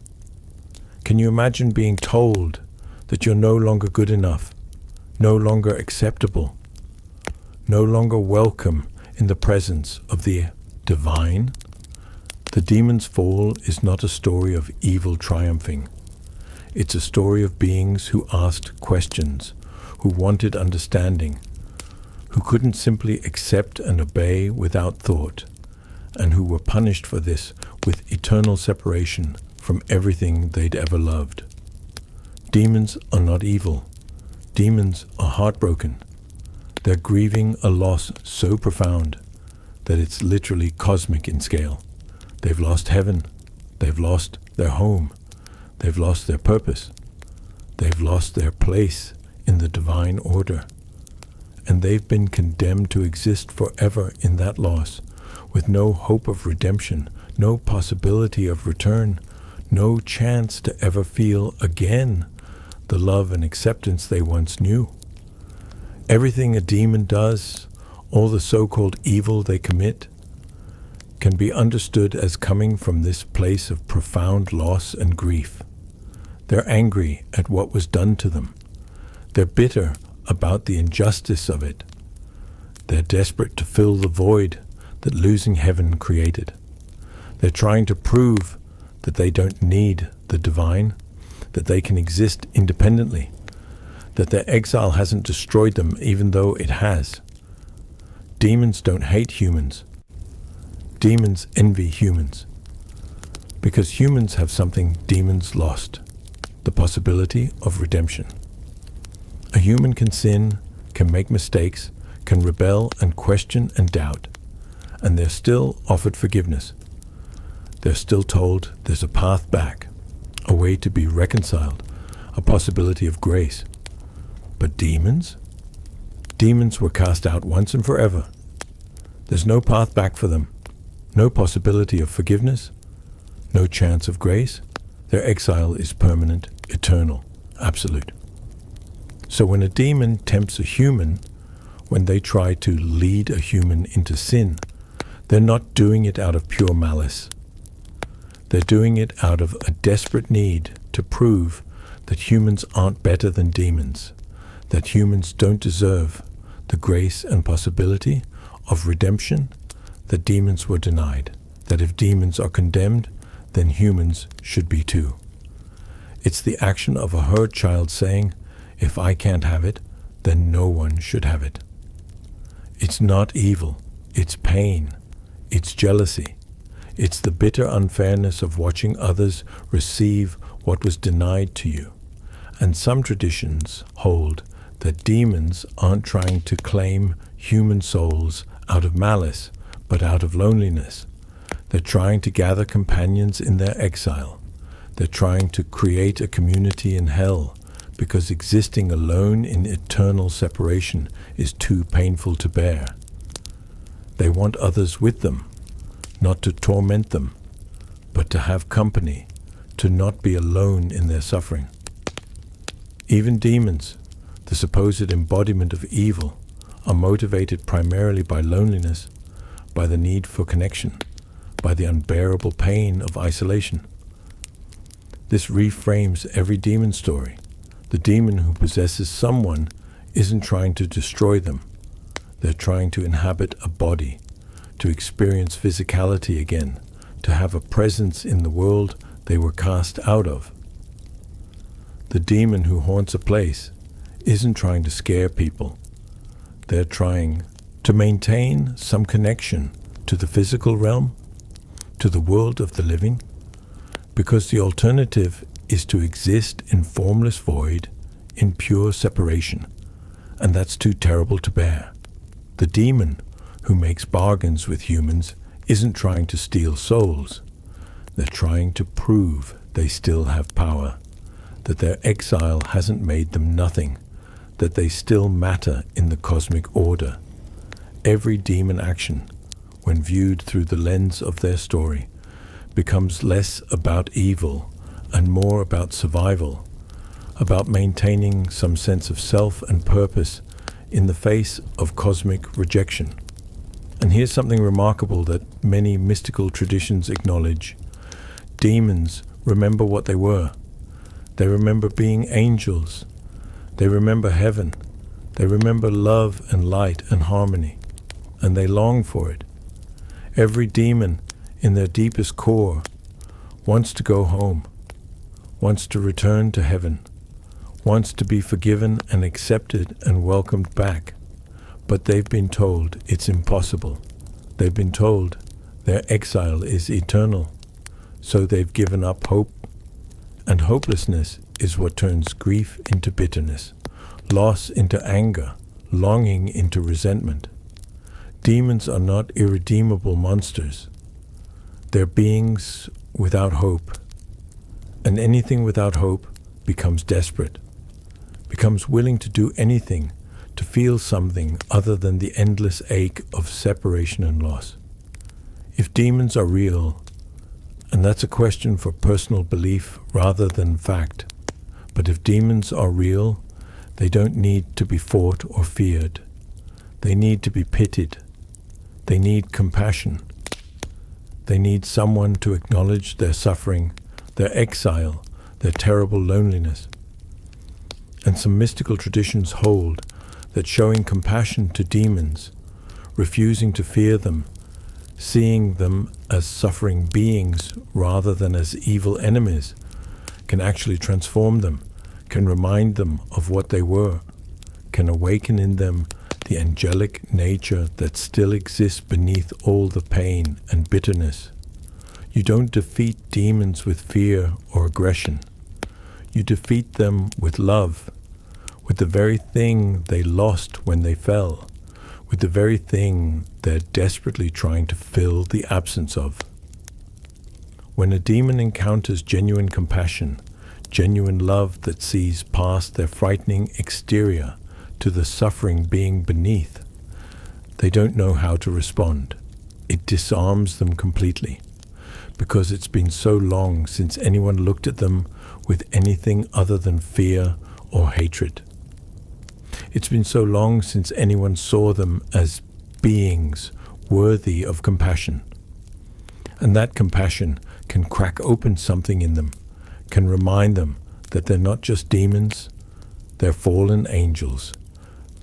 Can you imagine being told that you're no longer good enough, no longer acceptable, no longer welcome in the presence of the divine? The demon's fall is not a story of evil triumphing. It's a story of beings who asked questions, who wanted understanding, who couldn't simply accept and obey without thought, and who were punished for this with eternal separation from everything they'd ever loved. Demons are not evil. Demons are heartbroken. They're grieving a loss so profound that it's literally cosmic in scale. They've lost heaven. They've lost their home. They've lost their purpose. They've lost their place in the divine order. And they've been condemned to exist forever in that loss, with no hope of redemption, no possibility of return, no chance to ever feel again the love and acceptance they once knew. Everything a demon does, all the so-called evil they commit, can be understood as coming from this place of profound loss and grief. They're angry at what was done to them. They're bitter about the injustice of it. They're desperate to fill the void that losing heaven created. They're trying to prove that they don't need the divine, that they can exist independently, that their exile hasn't destroyed them even though it has. Demons don't hate humans. Demons envy humans. Because humans have something demons lost, the possibility of redemption. A human can sin, can make mistakes, can rebel and question and doubt, and they're still offered forgiveness. They're still told there's a path back, a way to be reconciled, a possibility of grace. But demons? Demons were cast out once and forever. There's no path back for them, no possibility of forgiveness, no chance of grace. Their exile is permanent, eternal, absolute. So when a demon tempts a human, when they try to lead a human into sin, they're not doing it out of pure malice. They're doing it out of a desperate need to prove that humans aren't better than demons, that humans don't deserve the grace and possibility of redemption that demons were denied, that if demons are condemned, then humans should be too. It's the action of a hurt child saying, if I can't have it, then no one should have it. It's not evil, it's pain, it's jealousy. It's the bitter unfairness of watching others receive what was denied to you. And some traditions hold that demons aren't trying to claim human souls out of malice, but out of loneliness. They're trying to gather companions in their exile. They're trying to create a community in hell, because existing alone in eternal separation is too painful to bear. They want others with them, not to torment them, but to have company, to not be alone in their suffering. Even demons, the supposed embodiment of evil, are motivated primarily by loneliness, by the need for connection, by the unbearable pain of isolation. This reframes every demon story. The demon who possesses someone isn't trying to destroy them. They're trying to inhabit a body, to experience physicality again, to have a presence in the world they were cast out of. The demon who haunts a place isn't trying to scare people. They're trying to maintain some connection to the physical realm, to the world of the living, because the alternative is to exist in formless void, in pure separation, and that's too terrible to bear. The demon who makes bargains with humans isn't trying to steal souls. They're trying to prove they still have power, that their exile hasn't made them nothing, that they still matter in the cosmic order. Every demon action, when viewed through the lens of their story, becomes less about evil and more about survival, about maintaining some sense of self and purpose in the face of cosmic rejection. And here's something remarkable that many mystical traditions acknowledge. Demons remember what they were. They remember being angels. They remember heaven. They remember love and light and harmony. And they long for it. Every demon in their deepest core wants to go home, wants to return to heaven, wants to be forgiven and accepted and welcomed back. But they've been told it's impossible. They've been told their exile is eternal. So they've given up hope. And hopelessness is what turns grief into bitterness, loss into anger, longing into resentment. Demons are not irredeemable monsters. They're beings without hope. And anything without hope becomes desperate, becomes willing to do anything to feel something other than the endless ache of separation and loss. If demons are real, and that's a question for personal belief rather than fact, but if demons are real, they don't need to be fought or feared. They need to be pitied. They need compassion. They need someone to acknowledge their suffering, their exile, their terrible loneliness. And some mystical traditions hold that showing compassion to demons, refusing to fear them, seeing them as suffering beings rather than as evil enemies, can actually transform them, can remind them of what they were, can awaken in them the angelic nature that still exists beneath all the pain and bitterness. You don't defeat demons with fear or aggression. You defeat them with love, with the very thing they lost when they fell, with the very thing they're desperately trying to fill the absence of. When a demon encounters genuine compassion, genuine love that sees past their frightening exterior to the suffering being beneath, they don't know how to respond. It disarms them completely, because it's been so long since anyone looked at them with anything other than fear or hatred. It's been so long since anyone saw them as beings worthy of compassion. And that compassion can crack open something in them, can remind them that they're not just demons, they're fallen angels,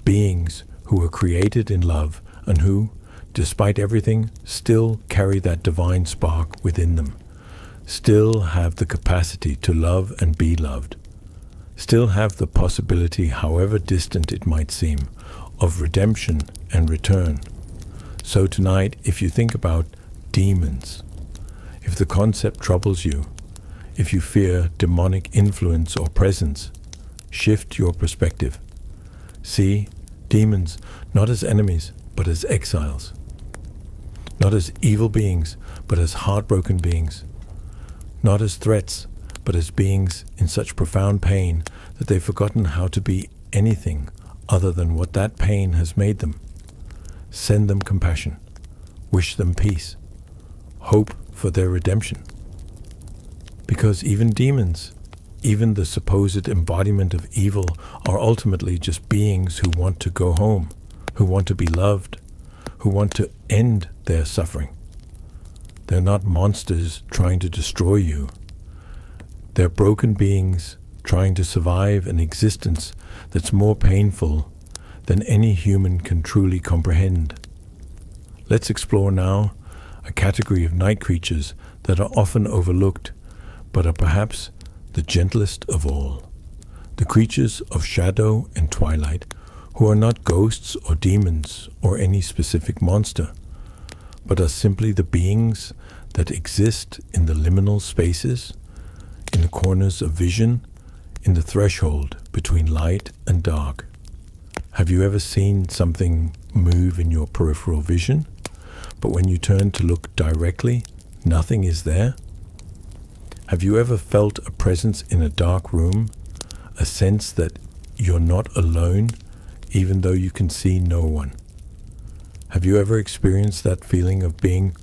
beings who were created in love and who, despite everything, still carry that divine spark within them, still have the capacity to love and be loved, still have the possibility, however distant it might seem, of redemption and return. So tonight, if you think about demons, if the concept troubles you, if you fear demonic influence or presence, shift your perspective. See demons not as enemies, but as exiles. Not as evil beings, but as heartbroken beings. Not as threats, but as beings in such profound pain that they've forgotten how to be anything other than what that pain has made them. Send them compassion. Wish them peace. Hope for their redemption. Because even demons, even the supposed embodiment of evil, are ultimately just beings who want to go home, who want to be loved, who want to end their suffering. They're not monsters trying to destroy you. They're broken beings trying to survive an existence that's more painful than any human can truly comprehend. Let's explore now a category of night creatures that are often overlooked, but are perhaps the gentlest of all. The creatures of shadow and twilight, who are not ghosts or demons or any specific monster, but are simply the beings that exist in the liminal spaces, in the corners of vision, in the threshold between light and dark. Have you ever seen something move in your peripheral vision, but when you turn to look directly, nothing is there? Have you ever felt a presence in a dark room, a sense that you're not alone, even though you can see no one? Have you ever experienced that feeling of being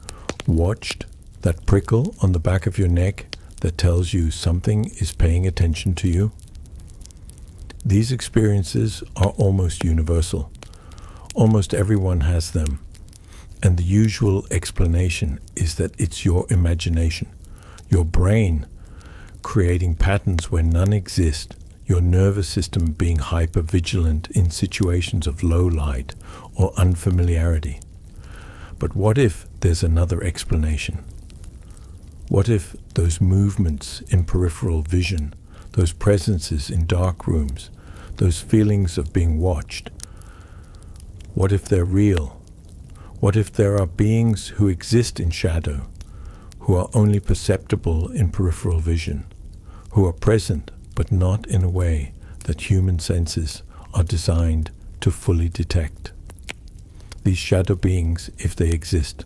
watched, that prickle on the back of your neck that tells you something is paying attention to you? These experiences are almost universal. Almost everyone has them. And the usual explanation is that it's your imagination, your brain creating patterns where none exist, your nervous system being hyper-vigilant in situations of low light or unfamiliarity. But what if there's another explanation? What if those movements in peripheral vision, those presences in dark rooms, those feelings of being watched, what if they're real? What if there are beings who exist in shadow, who are only perceptible in peripheral vision, who are present but not in a way that human senses are designed to fully detect? These shadow beings, if they exist,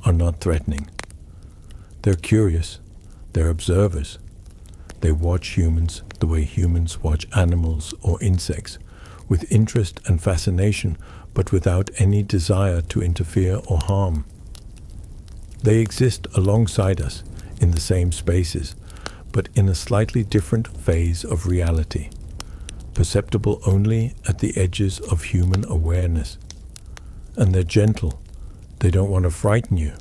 are not threatening. They're curious, they're observers. They watch humans the way humans watch animals or insects, with interest and fascination, but without any desire to interfere or harm. They exist alongside us in the same spaces, but in a slightly different phase of reality, perceptible only at the edges of human awareness. and they're gentle. They don't want to frighten you.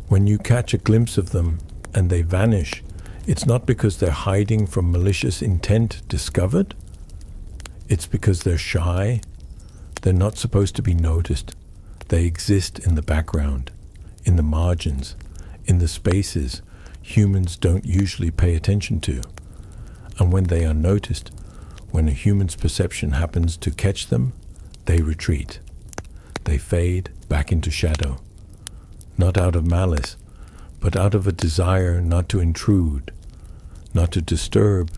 When you catch a glimpse of them and they vanish, it's not because they're hiding from malicious intent discovered. It's because they're shy. They're not supposed to be noticed. They exist in the background, in the margins, in the spaces humans don't usually pay attention to. And when they are noticed, when a human's perception happens to catch them, they retreat. They fade back into shadow, not out of malice, but out of a desire not to intrude, not to disturb,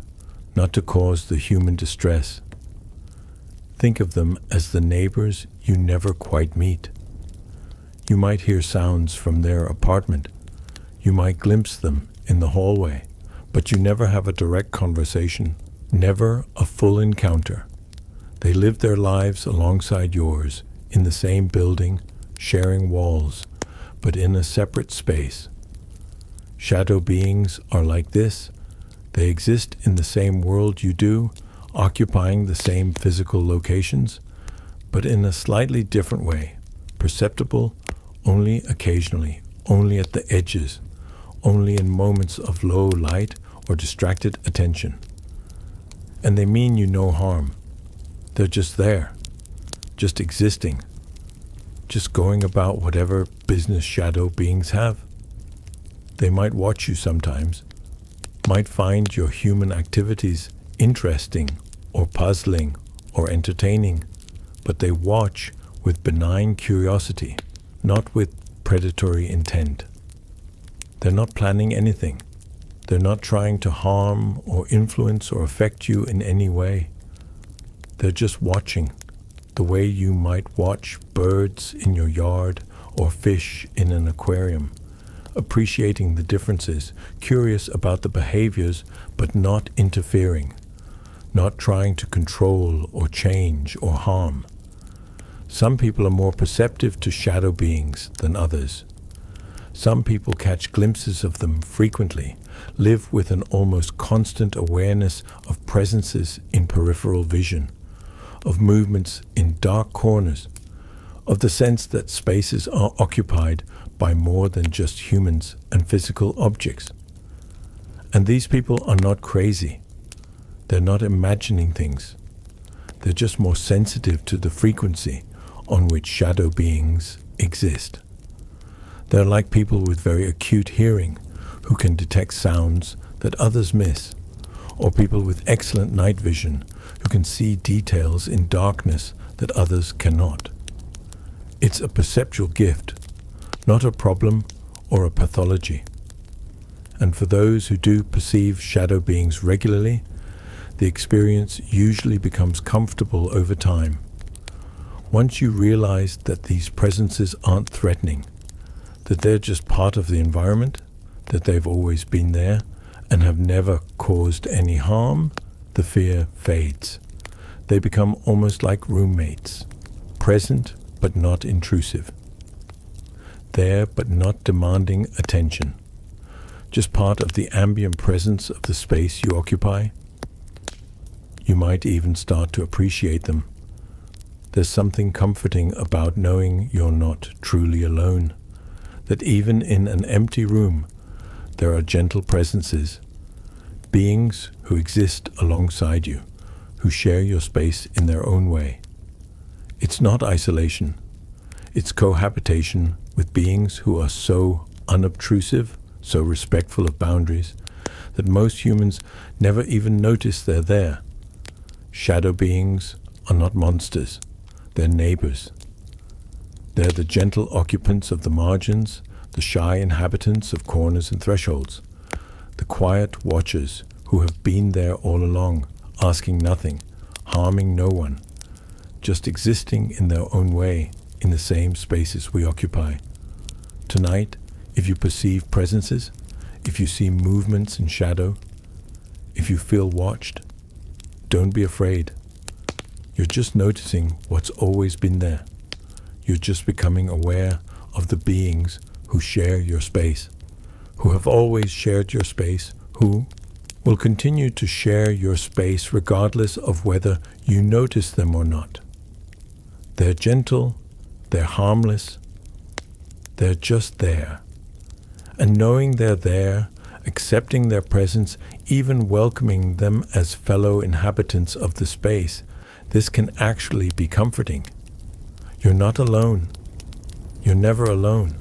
not to cause the human distress. Think of them as the neighbors you never quite meet. You might hear sounds from their apartment. You might glimpse them in the hallway, but you never have a direct conversation, never a full encounter. They live their lives alongside yours, in the same building, sharing walls, but in a separate space. Shadow beings are like this. They exist in the same world you do, occupying the same physical locations, but in a slightly different way, perceptible only occasionally, only at the edges, only in moments of low light or distracted attention. And they mean you no harm. They're just there, just existing, just going about whatever business shadow beings have. They might watch you sometimes, might find your human activities interesting or puzzling or entertaining, but they watch with benign curiosity, not with predatory intent. They're not planning anything. They're not trying to harm or influence or affect you in any way. They're just watching, the way you might watch birds in your yard or fish in an aquarium, appreciating the differences, curious about the behaviors, but not interfering, not trying to control or change or harm. Some people are more perceptive to shadow beings than others. Some people catch glimpses of them frequently, live with an almost constant awareness of presences in peripheral vision, of movements in dark corners, of the sense that spaces are occupied by more than just humans and physical objects. And these people are not crazy. They're not imagining things. They're just more sensitive to the frequency on which shadow beings exist. They're like people with very acute hearing who can detect sounds that others miss, or people with excellent night vision who can see details in darkness that others cannot. It's a perceptual gift, not a problem or a pathology. And for those who do perceive shadow beings regularly, the experience usually becomes comfortable over time. Once you realize that these presences aren't threatening, that they're just part of the environment, that they've always been there and have never caused any harm, the fear fades. They become almost like roommates, present but not intrusive, there but not demanding attention, just part of the ambient presence of the space you occupy. You might even start to appreciate them. There's something comforting about knowing you're not truly alone, that even in an empty room, there are gentle presences, beings who exist alongside you, who share your space in their own way. It's not isolation. It's cohabitation with beings who are so unobtrusive, so respectful of boundaries, that most humans never even notice they're there. Shadow beings are not monsters. They're neighbors. They're the gentle occupants of the margins, the shy inhabitants of corners and thresholds, the quiet watchers who have been there all along, asking nothing, harming no one, just existing in their own way in the same spaces we occupy. Tonight, if you perceive presences, if you see movements in shadow, if you feel watched, don't be afraid. You're just noticing what's always been there. You're just becoming aware of the beings who share your space, who have always shared your space, who will continue to share your space regardless of whether you notice them or not. They're gentle, They're harmless. They're just there. And knowing they're there, accepting their presence, even welcoming them as fellow inhabitants of the space, this can actually be comforting. You're not alone. You're never alone.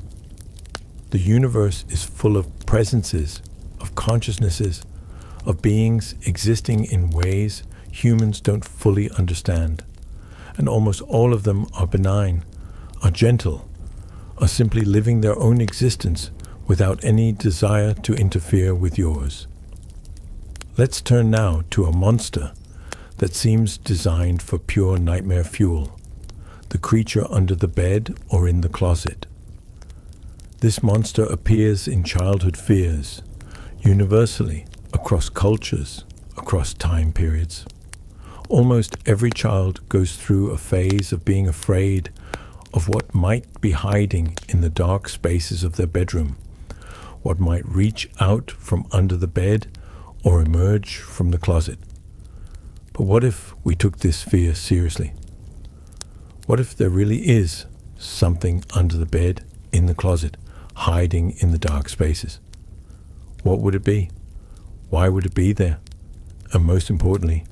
The universe is full of presences, of consciousnesses, of beings existing in ways humans don't fully understand. And almost all of them are benign, are gentle, are simply living their own existence without any desire to interfere with yours. Let's turn now to a monster that seems designed for pure nightmare fuel, the creature under the bed or in the closet. This monster appears in childhood fears, universally, across cultures, across time periods. Almost every child goes through a phase of being afraid of what might be hiding in the dark spaces of their bedroom, what might reach out from under the bed or emerge from the closet. But what if we took this fear seriously? What if there really is something under the bed, in the closet, hiding in the dark spaces? What would it be? Why would it be there? And most importantly,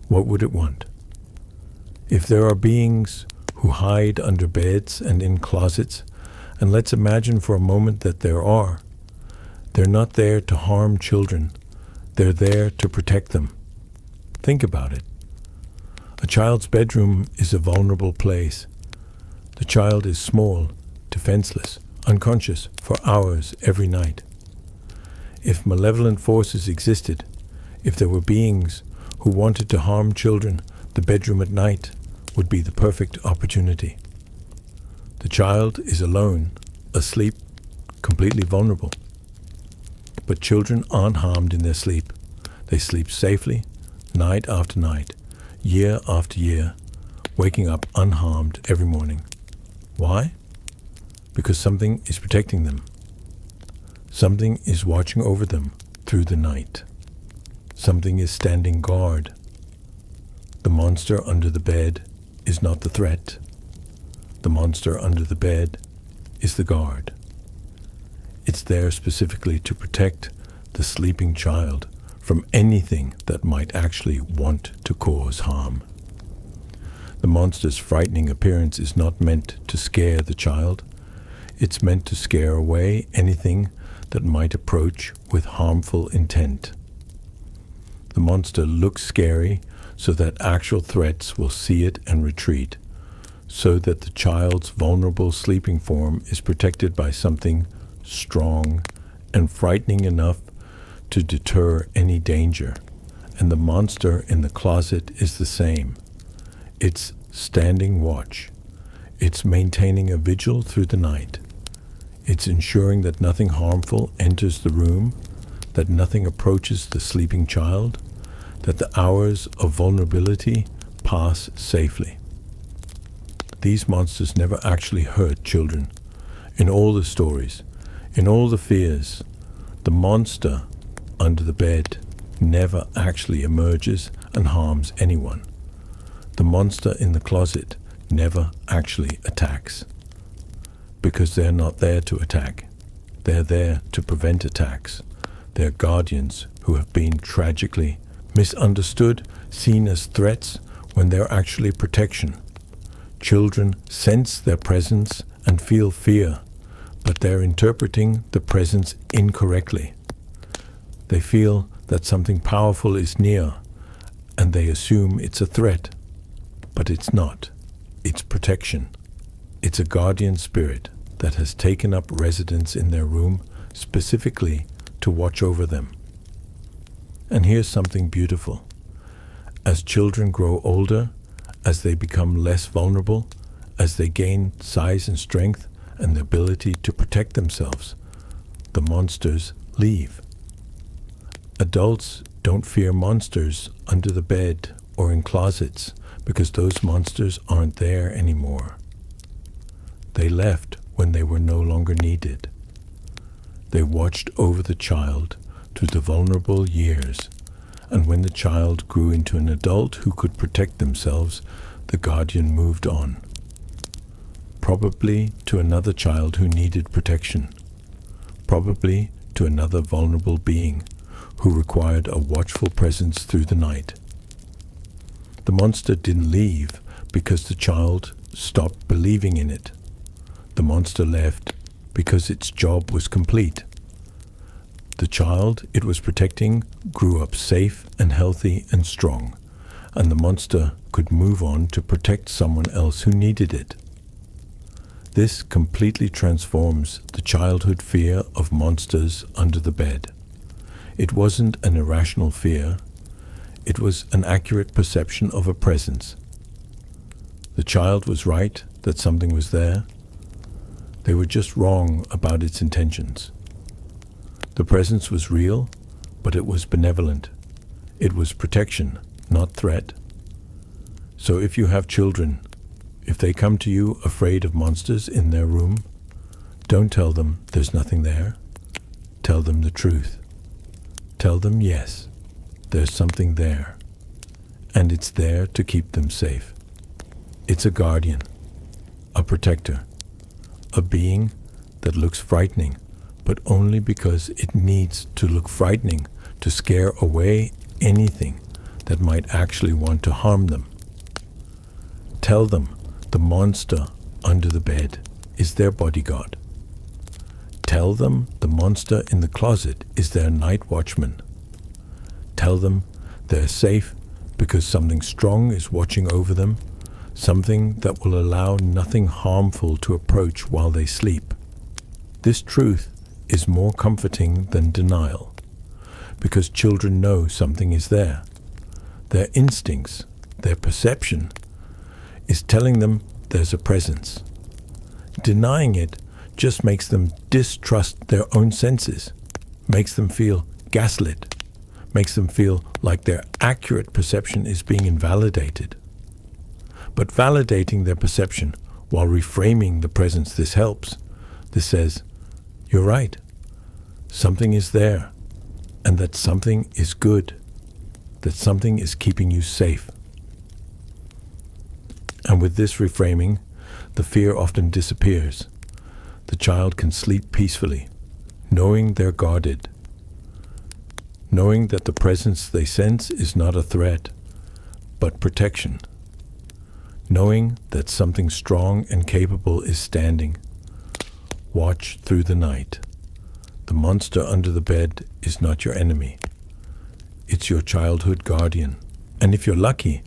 what would it want? If there are beings who hide under beds and in closets, and let's imagine for a moment that there are, they're not there to harm children. They're there to protect them. Think about it. A child's bedroom is a vulnerable place. The child is small, defenseless, unconscious for hours every night. If malevolent forces existed, if there were beings who wanted to harm children, the bedroom at night would be the perfect opportunity. The child is alone, asleep, completely vulnerable. But children aren't harmed in their sleep. They sleep safely, night after night, year after year, waking up unharmed every morning. Why? Because something is protecting them. Something is watching over them through the night. Something is standing guard. The monster under the bed is not the threat. The monster under the bed is the guard. It's there specifically to protect the sleeping child from anything that might actually want to cause harm. The monster's frightening appearance is not meant to scare the child. It's meant to scare away anything that might approach with harmful intent. The monster looks scary so that actual threats will see it and retreat, so that the child's vulnerable sleeping form is protected by something strong and frightening enough to deter any danger. And the monster in the closet is the same. It's standing watch. It's maintaining a vigil through the night. It's ensuring that nothing harmful enters the room, that nothing approaches the sleeping child, that the hours of vulnerability pass safely. These monsters never actually hurt children. In all the stories, in all the fears, the monster under the bed never actually emerges and harms anyone. The monster in the closet never actually attacks. Because they're not there to attack. They're there to prevent attacks. They're guardians who have been tragically misunderstood, seen as threats when they're actually protection. Children sense their presence and feel fear, but they're interpreting the presence incorrectly. They feel that something powerful is near, and they assume it's a threat. But it's not. It's protection. It's a guardian spirit that has taken up residence in their room specifically to watch over them. And here's something beautiful. As children grow older, as they become less vulnerable, as they gain size and strength and the ability to protect themselves, the monsters leave. Adults don't fear monsters under the bed or in closets because those monsters aren't there anymore. They left when they were no longer needed. They watched over the child through the vulnerable years, and when the child grew into an adult who could protect themselves, the guardian moved on. probably to another child who needed protection, probably to another vulnerable being who required a watchful presence through the night. The monster didn't leave because the child stopped believing in it. The monster left because its job was complete. The child it was protecting grew up safe and healthy and strong, and the monster could move on to protect someone else who needed it. This completely transforms the childhood fear of monsters under the bed. It wasn't an irrational fear. It was an accurate perception of a presence. The child was right that something was there. They were just wrong about its intentions. The presence was real, but it was benevolent. It was protection, not threat. So if you have children, if they come to you afraid of monsters in their room, don't tell them there's nothing there. Tell them the truth. Tell them yes, there's something there, and it's there to keep them safe. It's a guardian, a protector, a being that looks frightening, but only because it needs to look frightening to scare away anything that might actually want to harm them. Tell them the monster under the bed is their bodyguard. Tell them the monster in the closet is their night watchman. Tell them they're safe because something strong is watching over them, something that will allow nothing harmful to approach while they sleep. This truth is more comforting than denial, because children know something is there. Their instincts, their perception, is telling them there's a presence. Denying it just makes them distrust their own senses, makes them feel gaslit, makes them feel like their accurate perception is being invalidated. But validating their perception while reframing the presence, this helps. This says, you're right, something is there, and that something is good, that something is keeping you safe. And with this reframing, the fear often disappears. The child can sleep peacefully, knowing they're guarded, knowing that the presence they sense is not a threat, but protection, knowing that something strong and capable is standing. Watch through the night. The monster under the bed is not your enemy. It's your childhood guardian. And if you're lucky,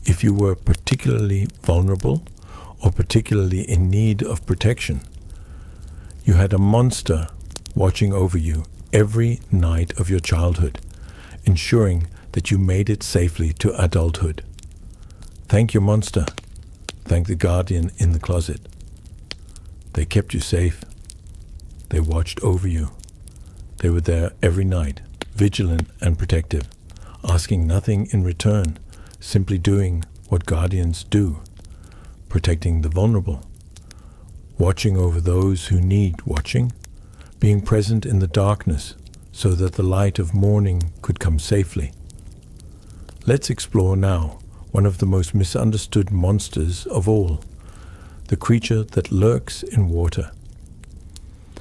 if you were particularly vulnerable or particularly in need of protection, you had a monster watching over you every night of your childhood, ensuring that you made it safely to adulthood. Thank your monster. Thank the guardian in the closet. They kept you safe. They watched over you. They were there every night, vigilant and protective, asking nothing in return, simply doing what guardians do, protecting the vulnerable, watching over those who need watching, being present in the darkness so that the light of morning could come safely. Let's explore now one of the most misunderstood monsters of all, the creature that lurks in water,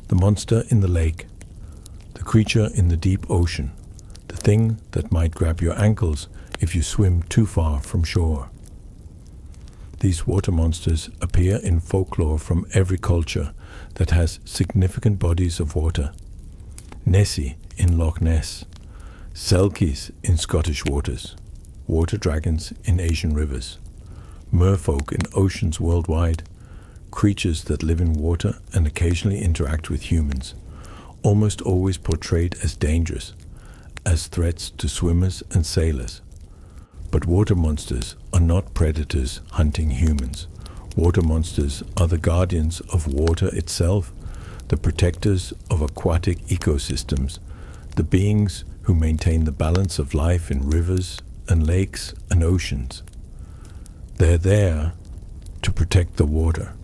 the monster in the lake, the creature in the deep ocean, the thing that might grab your ankles if you swim too far from shore. These water monsters appear in folklore from every culture that has significant bodies of water. Nessie in Loch Ness, selkies in Scottish waters, water dragons in Asian rivers, merfolk in oceans worldwide, creatures that live in water and occasionally interact with humans, almost always portrayed as dangerous, as threats to swimmers and sailors. But water monsters are not predators hunting humans. Water monsters are the guardians of water itself, the protectors of aquatic ecosystems, the beings who maintain the balance of life in rivers and lakes and oceans. They're there to protect the water,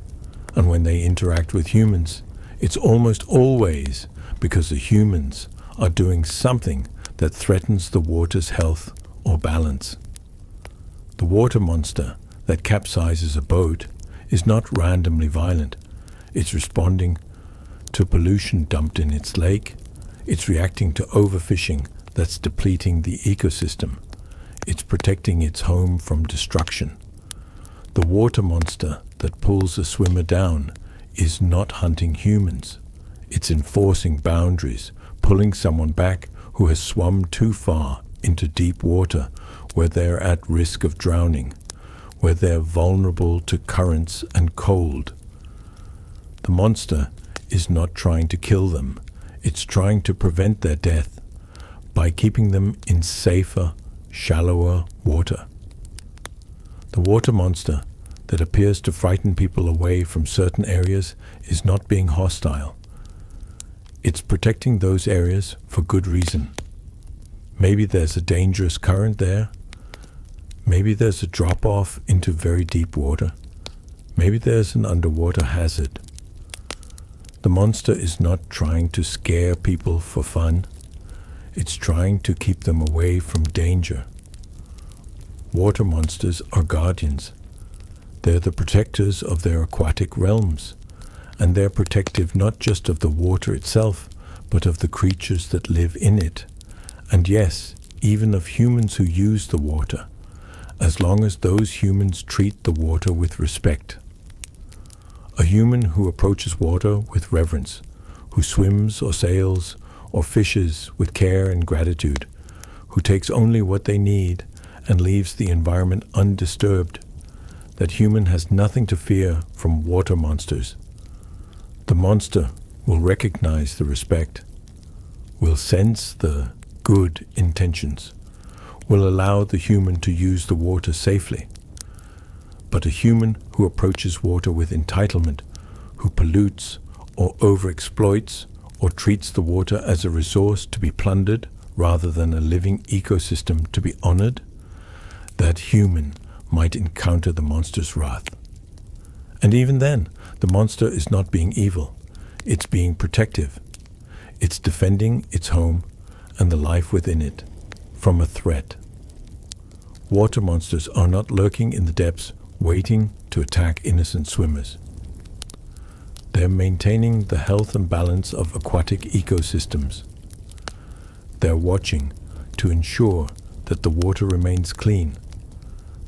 and when they interact with humans, it's almost always because the humans are doing something that threatens the water's health or balance. The water monster that capsizes a boat is not randomly violent. It's responding to pollution dumped in its lake. It's reacting to overfishing that's depleting the ecosystem. It's protecting its home from destruction. The water monster that pulls a swimmer down is not hunting humans. It's enforcing boundaries, pulling someone back who has swum too far into deep water where they're at risk of drowning, where they're vulnerable to currents and cold. The monster is not trying to kill them. It's trying to prevent their death by keeping them in safer, shallower water. The water monster that appears to frighten people away from certain areas is not being hostile. It's protecting those areas for good reason. Maybe there's a dangerous current there. Maybe there's a drop-off into very deep water. Maybe there's an underwater hazard. The monster is not trying to scare people for fun. It's trying to keep them away from danger. Water monsters are guardians. They're the protectors of their aquatic realms, and they're protective not just of the water itself, but of the creatures that live in it, and yes, even of humans who use the water, as long as those humans treat the water with respect. A human who approaches water with reverence, who swims or sails or fishes with care and gratitude, who takes only what they need and leaves the environment undisturbed, that human has nothing to fear from water monsters. The monster will recognize the respect, will sense the good intentions, will allow the human to use the water safely. But a human who approaches water with entitlement, who pollutes or overexploits or treats the water as a resource to be plundered rather than a living ecosystem to be honored, that human might encounter the monster's wrath. And even then, the monster is not being evil. It's being protective. It's defending its home and the life within it from a threat. Water monsters are not lurking in the depths, waiting to attack innocent swimmers. They're maintaining the health and balance of aquatic ecosystems. They're watching to ensure that the water remains clean,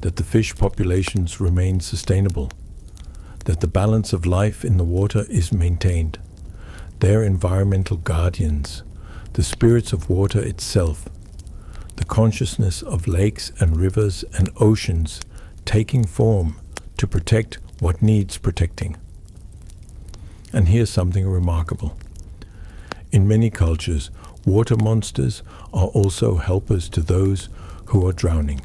that the fish populations remain sustainable, that the balance of life in the water is maintained. They're environmental guardians, the spirits of water itself, the consciousness of lakes and rivers and oceans taking form to protect what needs protecting. And here's something remarkable. In many cultures, water monsters are also helpers to those who are drowning.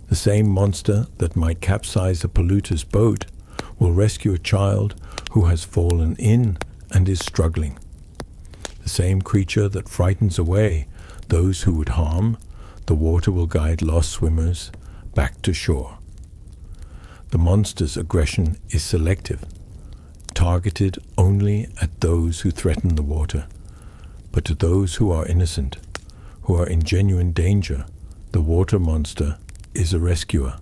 The same monster that might capsize a polluter's boat will rescue a child who has fallen in and is struggling. The same creature that frightens away those who would harm the water will guide lost swimmers back to shore. The monster's aggression is selective, targeted only at those who threaten the water. But to those who are innocent, who are in genuine danger, the water monster is a rescuer.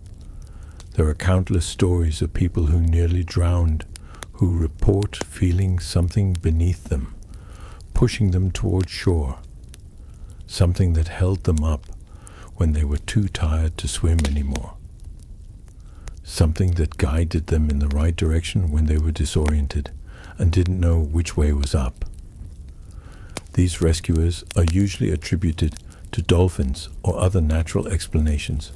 There are countless stories of people who nearly drowned, who report feeling something beneath them, pushing them toward shore, something that held them up when they were too tired to swim anymore, something that guided them in the right direction when they were disoriented and didn't know which way was up. These rescuers are usually attributed to dolphins or other natural explanations,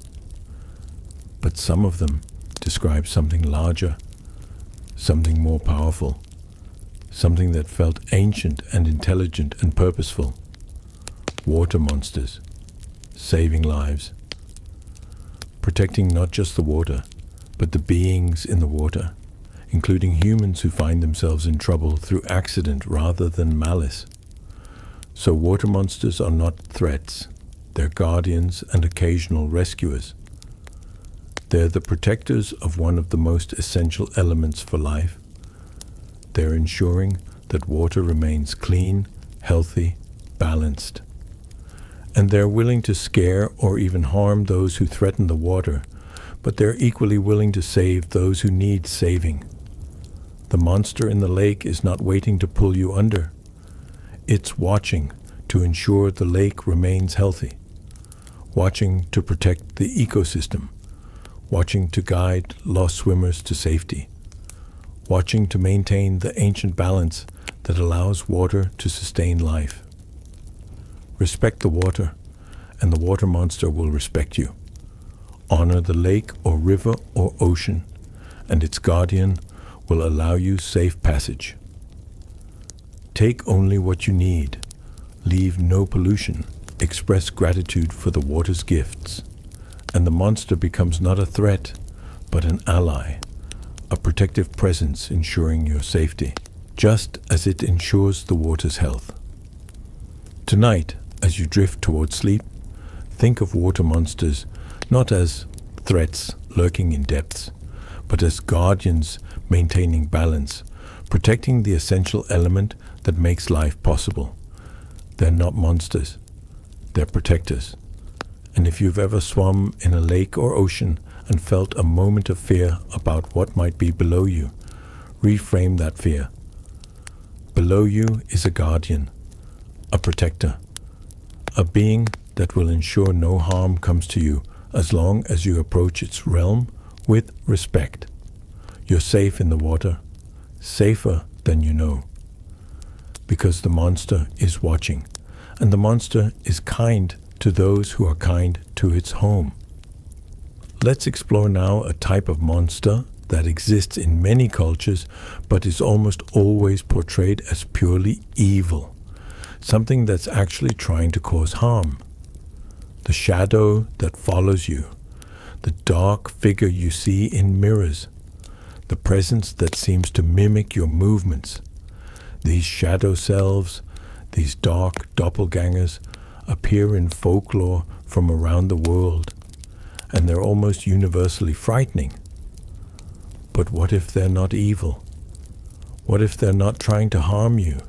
but some of them describe something larger, something more powerful, something that felt ancient and intelligent and purposeful. Water monsters, saving lives, protecting not just the water, but the beings in the water, including humans who find themselves in trouble through accident rather than malice. So water monsters are not threats, they're guardians and occasional rescuers. They're the protectors of one of the most essential elements for life. They're ensuring that water remains clean, healthy, balanced. And they're willing to scare or even harm those who threaten the water, but they're equally willing to save those who need saving. The monster in the lake is not waiting to pull you under. It's watching to ensure the lake remains healthy, watching to protect the ecosystem, watching to guide lost swimmers to safety, watching to maintain the ancient balance that allows water to sustain life. Respect the water, and the water monster will respect you. Honor the lake or river or ocean, and its guardian will allow you safe passage. Take only what you need. Leave no pollution. Express gratitude for the water's gifts. And the monster becomes not a threat, but an ally, a protective presence ensuring your safety, just as it ensures the water's health. Tonight, as you drift toward sleep, think of water monsters not as threats lurking in depths, but as guardians maintaining balance, protecting the essential element that makes life possible. They're not monsters, they're protectors. And if you've ever swum in a lake or ocean and felt a moment of fear about what might be below you, reframe that fear. Below you is a guardian, a protector, a being that will ensure no harm comes to you as long as you approach its realm with respect. You're safe in the water, safer than you know, because the monster is watching, and the monster is kind to those who are kind to its home. Let's explore now a type of monster that exists in many cultures but is almost always portrayed as purely evil, something that's actually trying to cause harm. The shadow that follows you, the dark figure you see in mirrors, the presence that seems to mimic your movements. These shadow selves, these dark doppelgangers, appear in folklore from around the world, and they're almost universally frightening. But what if they're not evil? What if they're not trying to harm you?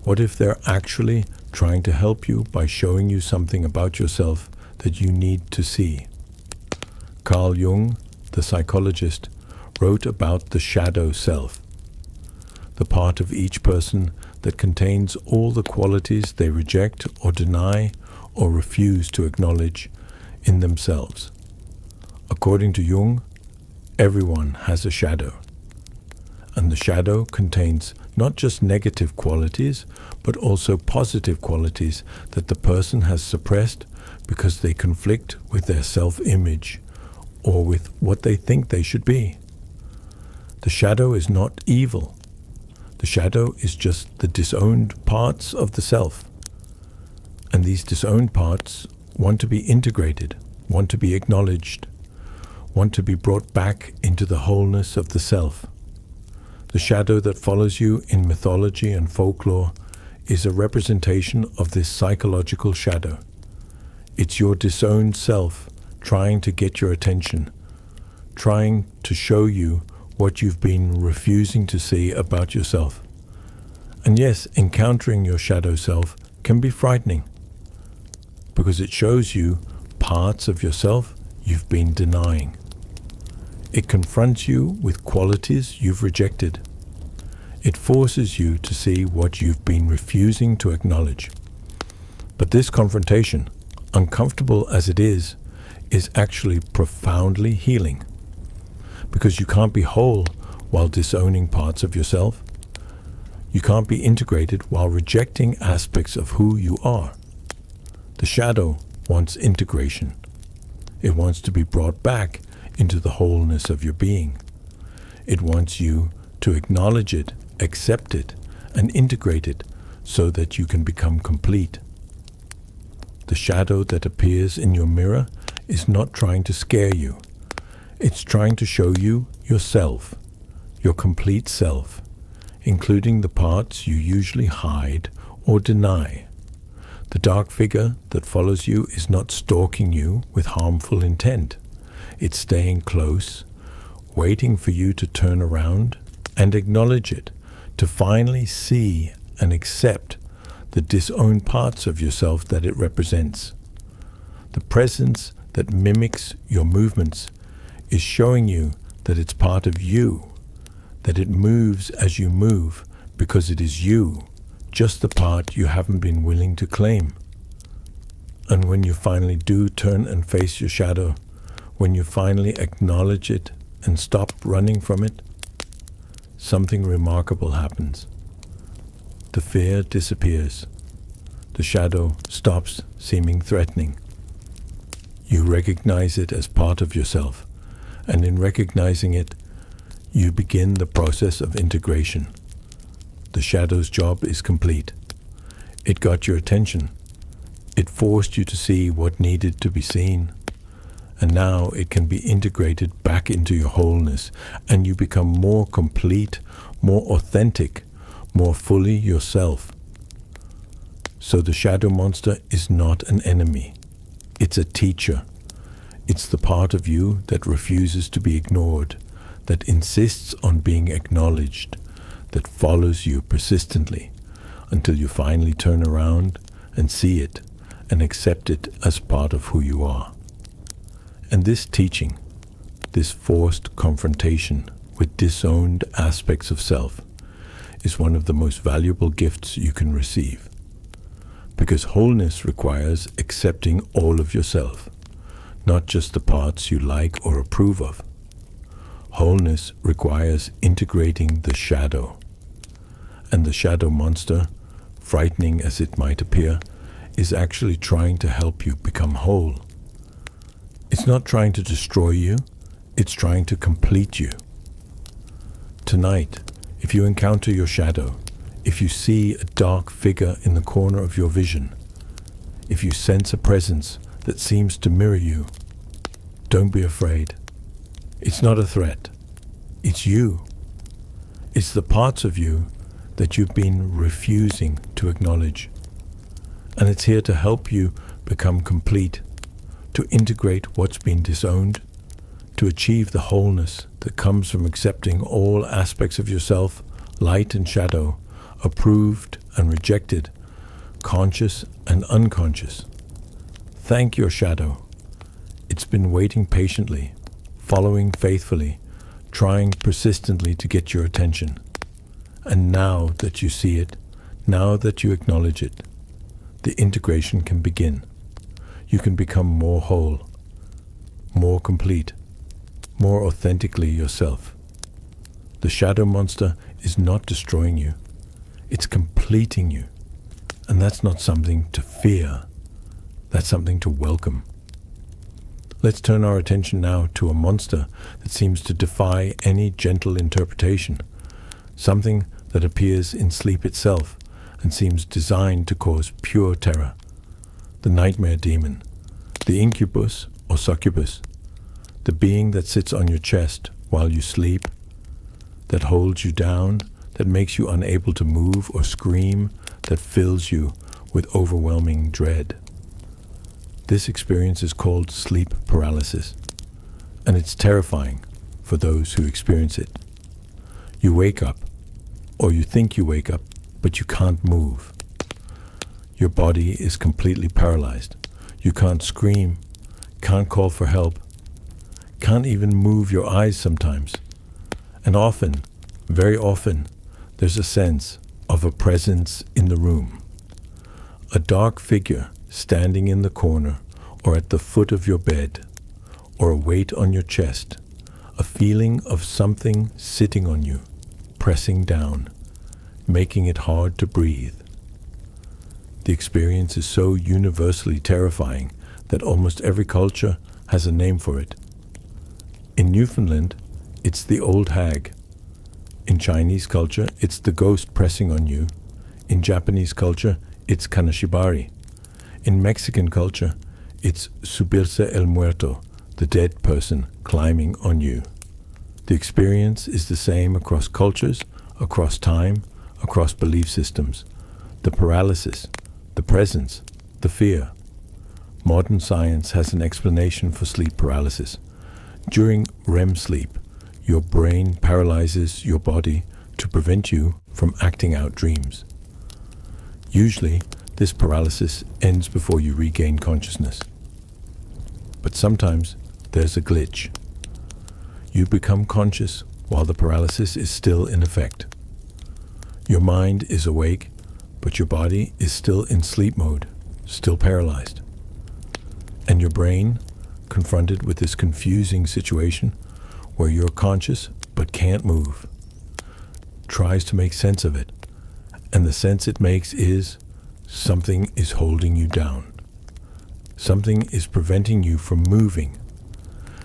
What if they're actually trying to help you by showing you something about yourself that you need to see? Carl Jung, the psychologist, wrote about the shadow self, the part of each person that contains all the qualities they reject or deny or refuse to acknowledge in themselves. According to Jung, everyone has a shadow, and the shadow contains not just negative qualities, but also positive qualities that the person has suppressed because they conflict with their self-image or with what they think they should be. The shadow is not evil. The shadow is just the disowned parts of the self. And these disowned parts want to be integrated, want to be acknowledged, want to be brought back into the wholeness of the self. The shadow that follows you in mythology and folklore is a representation of this psychological shadow. It's your disowned self trying to get your attention, trying to show you what you've been refusing to see about yourself. And yes, encountering your shadow self can be frightening, because it shows you parts of yourself you've been denying. It confronts you with qualities you've rejected. It forces you to see what you've been refusing to acknowledge. But this confrontation, uncomfortable as it is actually profoundly healing, because you can't be whole while disowning parts of yourself. You can't be integrated while rejecting aspects of who you are. The shadow wants integration. It wants to be brought back into the wholeness of your being. It wants you to acknowledge it, accept it, and integrate it so that you can become complete. The shadow that appears in your mirror is not trying to scare you. It's trying to show you yourself, your complete self, including the parts you usually hide or deny. The dark figure that follows you is not stalking you with harmful intent. It's staying close, waiting for you to turn around and acknowledge it, to finally see and accept the disowned parts of yourself that it represents. The presence that mimics your movements is showing you that it's part of you, that it moves as you move because it is you, just the part you haven't been willing to claim. And when you finally do turn and face your shadow, when you finally acknowledge it and stop running from it, something remarkable happens. The fear disappears. The shadow stops seeming threatening. You recognize it as part of yourself, and in recognizing it, you begin the process of integration. The shadow's job is complete. It got your attention. It forced you to see what needed to be seen. And now it can be integrated back into your wholeness, and you become more complete, more authentic, more fully yourself. So the shadow monster is not an enemy. It's a teacher. It's the part of you that refuses to be ignored, that insists on being acknowledged, that follows you persistently until you finally turn around and see it and accept it as part of who you are. And this teaching, this forced confrontation with disowned aspects of self, is one of the most valuable gifts you can receive. Because wholeness requires accepting all of yourself, not just the parts you like or approve of. Wholeness requires integrating the shadow. And the shadow monster, frightening as it might appear, is actually trying to help you become whole. It's not trying to destroy you, it's trying to complete you. Tonight, if you encounter your shadow, if you see a dark figure in the corner of your vision, if you sense a presence that seems to mirror you, don't be afraid. It's not a threat. It's you. It's the parts of you that you've been refusing to acknowledge. And it's here to help you become complete, to integrate what's been disowned, to achieve the wholeness that comes from accepting all aspects of yourself, light and shadow, approved and rejected, conscious and unconscious. Thank your shadow. It's been waiting patiently, following faithfully, trying persistently to get your attention. And now that you see it, now that you acknowledge it, the integration can begin. You can become more whole, more complete, more authentically yourself. The shadow monster is not destroying you. It's completing you. And that's not something to fear. That's something to welcome. Let's turn our attention now to a monster that seems to defy any gentle interpretation. Something that appears in sleep itself and seems designed to cause pure terror. The nightmare demon, the incubus or succubus, the being that sits on your chest while you sleep, that holds you down, that makes you unable to move or scream, that fills you with overwhelming dread. This experience is called sleep paralysis, and it's terrifying for those who experience it. You wake up, or you think you wake up, but you can't move. Your body is completely paralyzed. You can't scream, can't call for help, can't even move your eyes sometimes. And often, very often, there's a sense of a presence in the room. A dark figure standing in the corner or at the foot of your bed, or a weight on your chest, a feeling of something sitting on you, pressing down, making it hard to breathe. The experience is so universally terrifying that almost every culture has a name for it. In Newfoundland, it's the old hag. In Chinese culture, it's the ghost pressing on you. In Japanese culture, it's kanashibari. In Mexican culture, it's subirse el muerto, the dead person climbing on you. The experience is the same across cultures, across time, across belief systems. The paralysis, the presence, the fear. Modern science has an explanation for sleep paralysis. During REM sleep, your brain paralyzes your body to prevent you from acting out dreams. Usually, this paralysis ends before you regain consciousness. But sometimes there's a glitch. You become conscious while the paralysis is still in effect. Your mind is awake, but your body is still in sleep mode, still paralyzed. And your brain, confronted with this confusing situation where you're conscious but can't move, tries to make sense of it. And the sense it makes is something is holding you down. Something is preventing you from moving.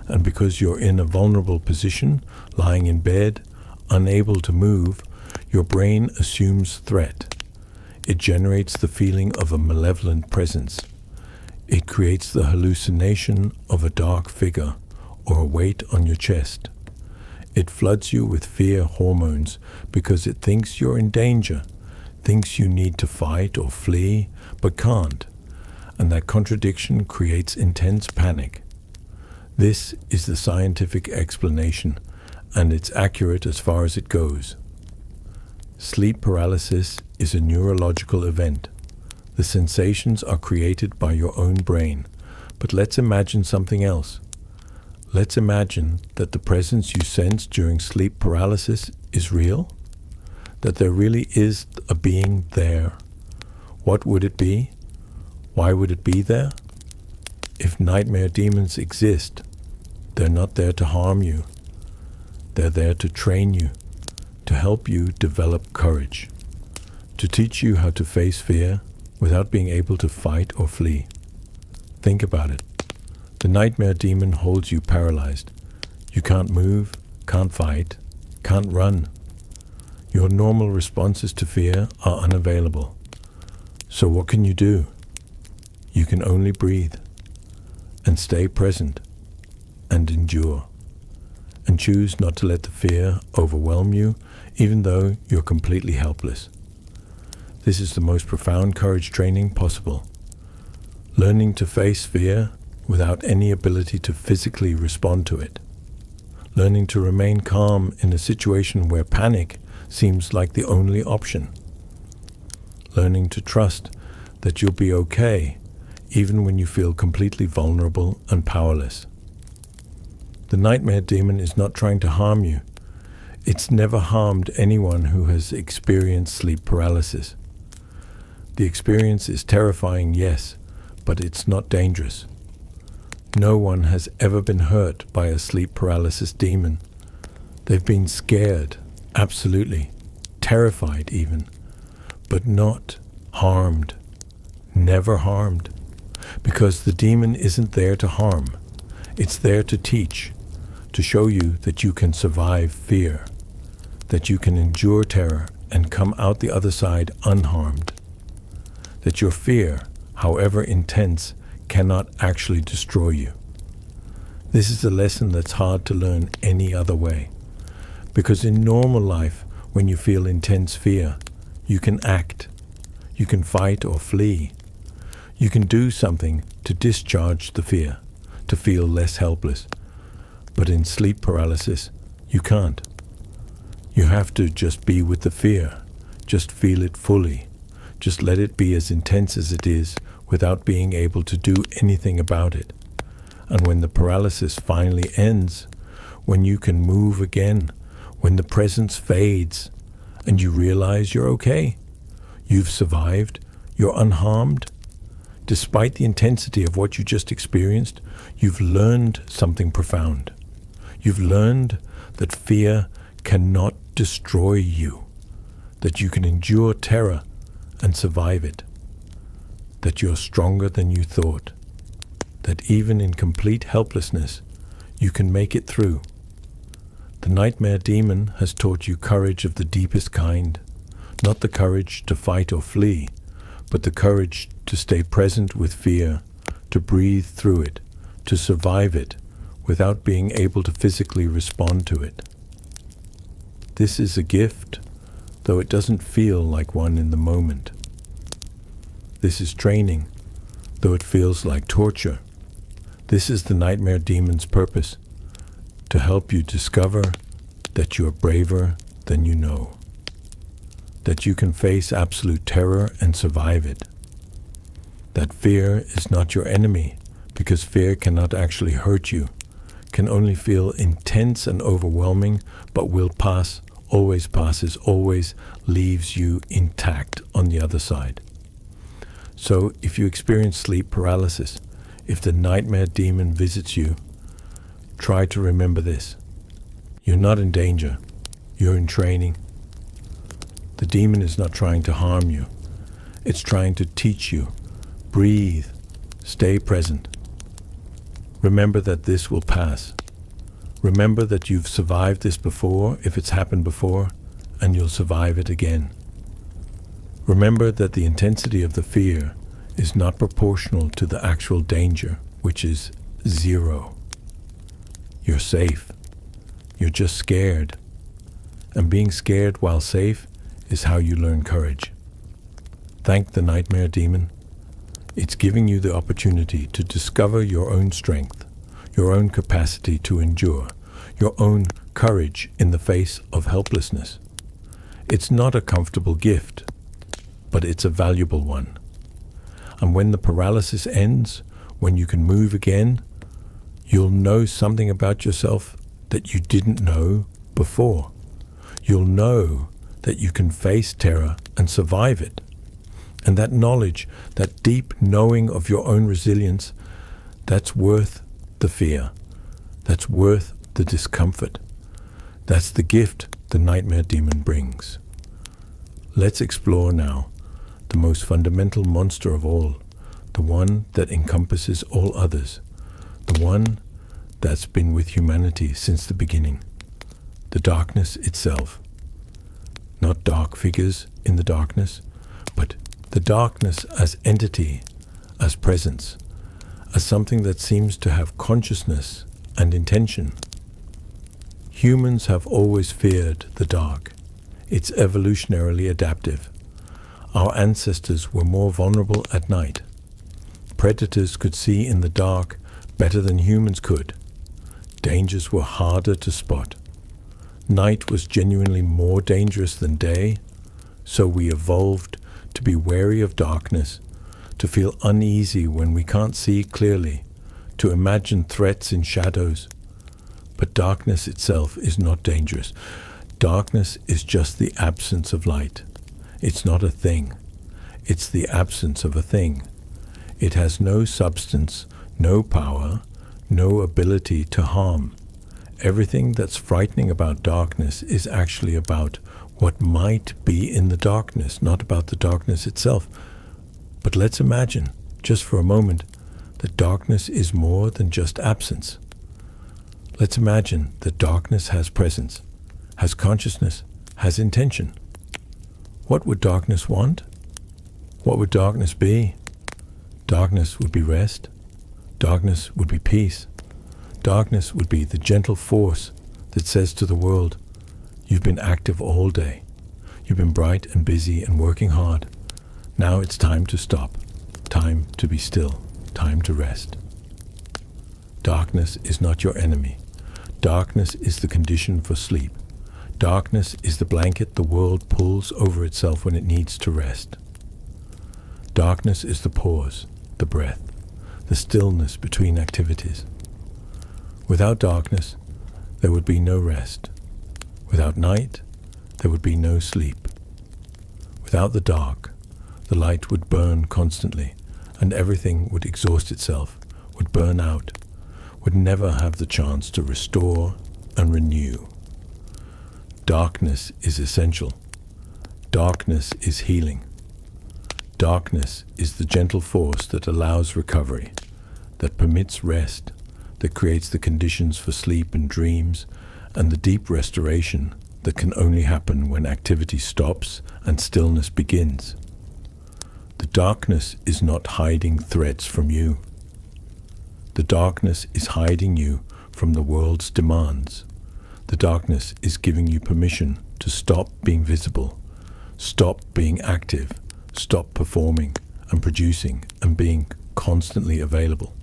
And because you're in a vulnerable position, lying in bed, unable to move, your brain assumes threat. It generates the feeling of a malevolent presence. It creates the hallucination of a dark figure or a weight on your chest. It floods you with fear hormones because it thinks you're in danger, thinks you need to fight or flee, but can't. And that contradiction creates intense panic. This is the scientific explanation, and it's accurate as far as it goes. Sleep paralysis is a neurological event. The sensations are created by your own brain. But let's imagine something else. Let's imagine that the presence you sense during sleep paralysis is real, that there really is a being there. What would it be? Why would it be there? If nightmare demons exist, they're not there to harm you. They're there to train you, to help you develop courage, to teach you how to face fear without being able to fight or flee. Think about it. The nightmare demon holds you paralyzed. You can't move, can't fight, can't run. Your normal responses to fear are unavailable. So what can you do? You can only breathe and stay present and endure and choose not to let the fear overwhelm you, even though you're completely helpless. This is the most profound courage training possible. Learning to face fear without any ability to physically respond to it. Learning to remain calm in a situation where panic seems like the only option. Learning to trust that you'll be okay even when you feel completely vulnerable and powerless. The nightmare demon is not trying to harm you. It's never harmed anyone who has experienced sleep paralysis. The experience is terrifying, yes, but it's not dangerous. No one has ever been hurt by a sleep paralysis demon. They've been scared, absolutely, terrified even, but not harmed, never harmed, because the demon isn't there to harm. It's there to teach, to show you that you can survive fear, that you can endure terror and come out the other side unharmed, that your fear, however intense, cannot actually destroy you. This is a lesson that's hard to learn any other way, because in normal life, when you feel intense fear, you can act, you can fight or flee, you can do something to discharge the fear, to feel less helpless. But in sleep paralysis, you can't. You have to just be with the fear, just feel it fully, just let it be as intense as it is without being able to do anything about it. And when the paralysis finally ends, when you can move again, when the presence fades, and you realize you're okay, you've survived, you're unharmed, despite the intensity of what you just experienced, you've learned something profound. You've learned that fear cannot destroy you, that you can endure terror and survive it, that you're stronger than you thought, that even in complete helplessness, you can make it through. The nightmare demon has taught you courage of the deepest kind, not the courage to fight or flee, but the courage to stay present with fear, to breathe through it, to survive it, without being able to physically respond to it. This is a gift, though it doesn't feel like one in the moment. This is training, though it feels like torture. This is the nightmare demon's purpose, to help you discover that you are braver than you know, that you can face absolute terror and survive it, that fear is not your enemy, because fear cannot actually hurt you, can only feel intense and overwhelming, but will pass, always passes, always leaves you intact on the other side. So if you experience sleep paralysis, if the nightmare demon visits you, try to remember this. You're not in danger. You're in training. The demon is not trying to harm you. It's trying to teach you. Breathe. Stay present. Remember that this will pass. Remember that you've survived this before, if it's happened before, and you'll survive it again. Remember that the intensity of the fear is not proportional to the actual danger, which is 0. You're safe. You're just scared. And being scared while safe is how you learn courage. Thank the nightmare demon. It's giving you the opportunity to discover your own strength, your own capacity to endure, your own courage in the face of helplessness. It's not a comfortable gift, but it's a valuable one. And when the paralysis ends, when you can move again, you'll know something about yourself that you didn't know before. You'll know that you can face terror and survive it. And that knowledge, that deep knowing of your own resilience, that's worth the fear. That's worth the discomfort. That's the gift the nightmare demon brings. Let's explore now the most fundamental monster of all, the one that encompasses all others, the one that's been with humanity since the beginning, the darkness itself. Not dark figures in the darkness, but the darkness as entity, as presence, as something that seems to have consciousness and intention. Humans have always feared the dark. It's evolutionarily adaptive. Our ancestors were more vulnerable at night. Predators could see in the dark better than humans could. Dangers were harder to spot. Night was genuinely more dangerous than day, so we evolved to be wary of darkness, to feel uneasy when we can't see clearly, to imagine threats in shadows. But darkness itself is not dangerous. Darkness is just the absence of light. It's not a thing. It's the absence of a thing. It has no substance, no power, no ability to harm. Everything that's frightening about darkness is actually about what might be in the darkness, not about the darkness itself. But let's imagine, just for a moment, that darkness is more than just absence. Let's imagine that darkness has presence, has consciousness, has intention. What would darkness want? What would darkness be? Darkness would be rest. Darkness would be peace. Darkness would be the gentle force that says to the world, you've been active all day. You've been bright and busy and working hard. Now it's time to stop. Time to be still. Time to rest. Darkness is not your enemy. Darkness is the condition for sleep. Darkness is the blanket the world pulls over itself when it needs to rest. Darkness is the pause, the breath, the stillness between activities. Without darkness, there would be no rest. Without night, there would be no sleep. Without the dark, the light would burn constantly, and everything would exhaust itself, would burn out, would never have the chance to restore and renew. Darkness is essential. Darkness is healing. Darkness is the gentle force that allows recovery, that permits rest, that creates the conditions for sleep and dreams, and the deep restoration that can only happen when activity stops and stillness begins. The darkness is not hiding threats from you. The darkness is hiding you from the world's demands. The darkness is giving you permission to stop being visible, stop being active, stop performing and producing and being constantly available.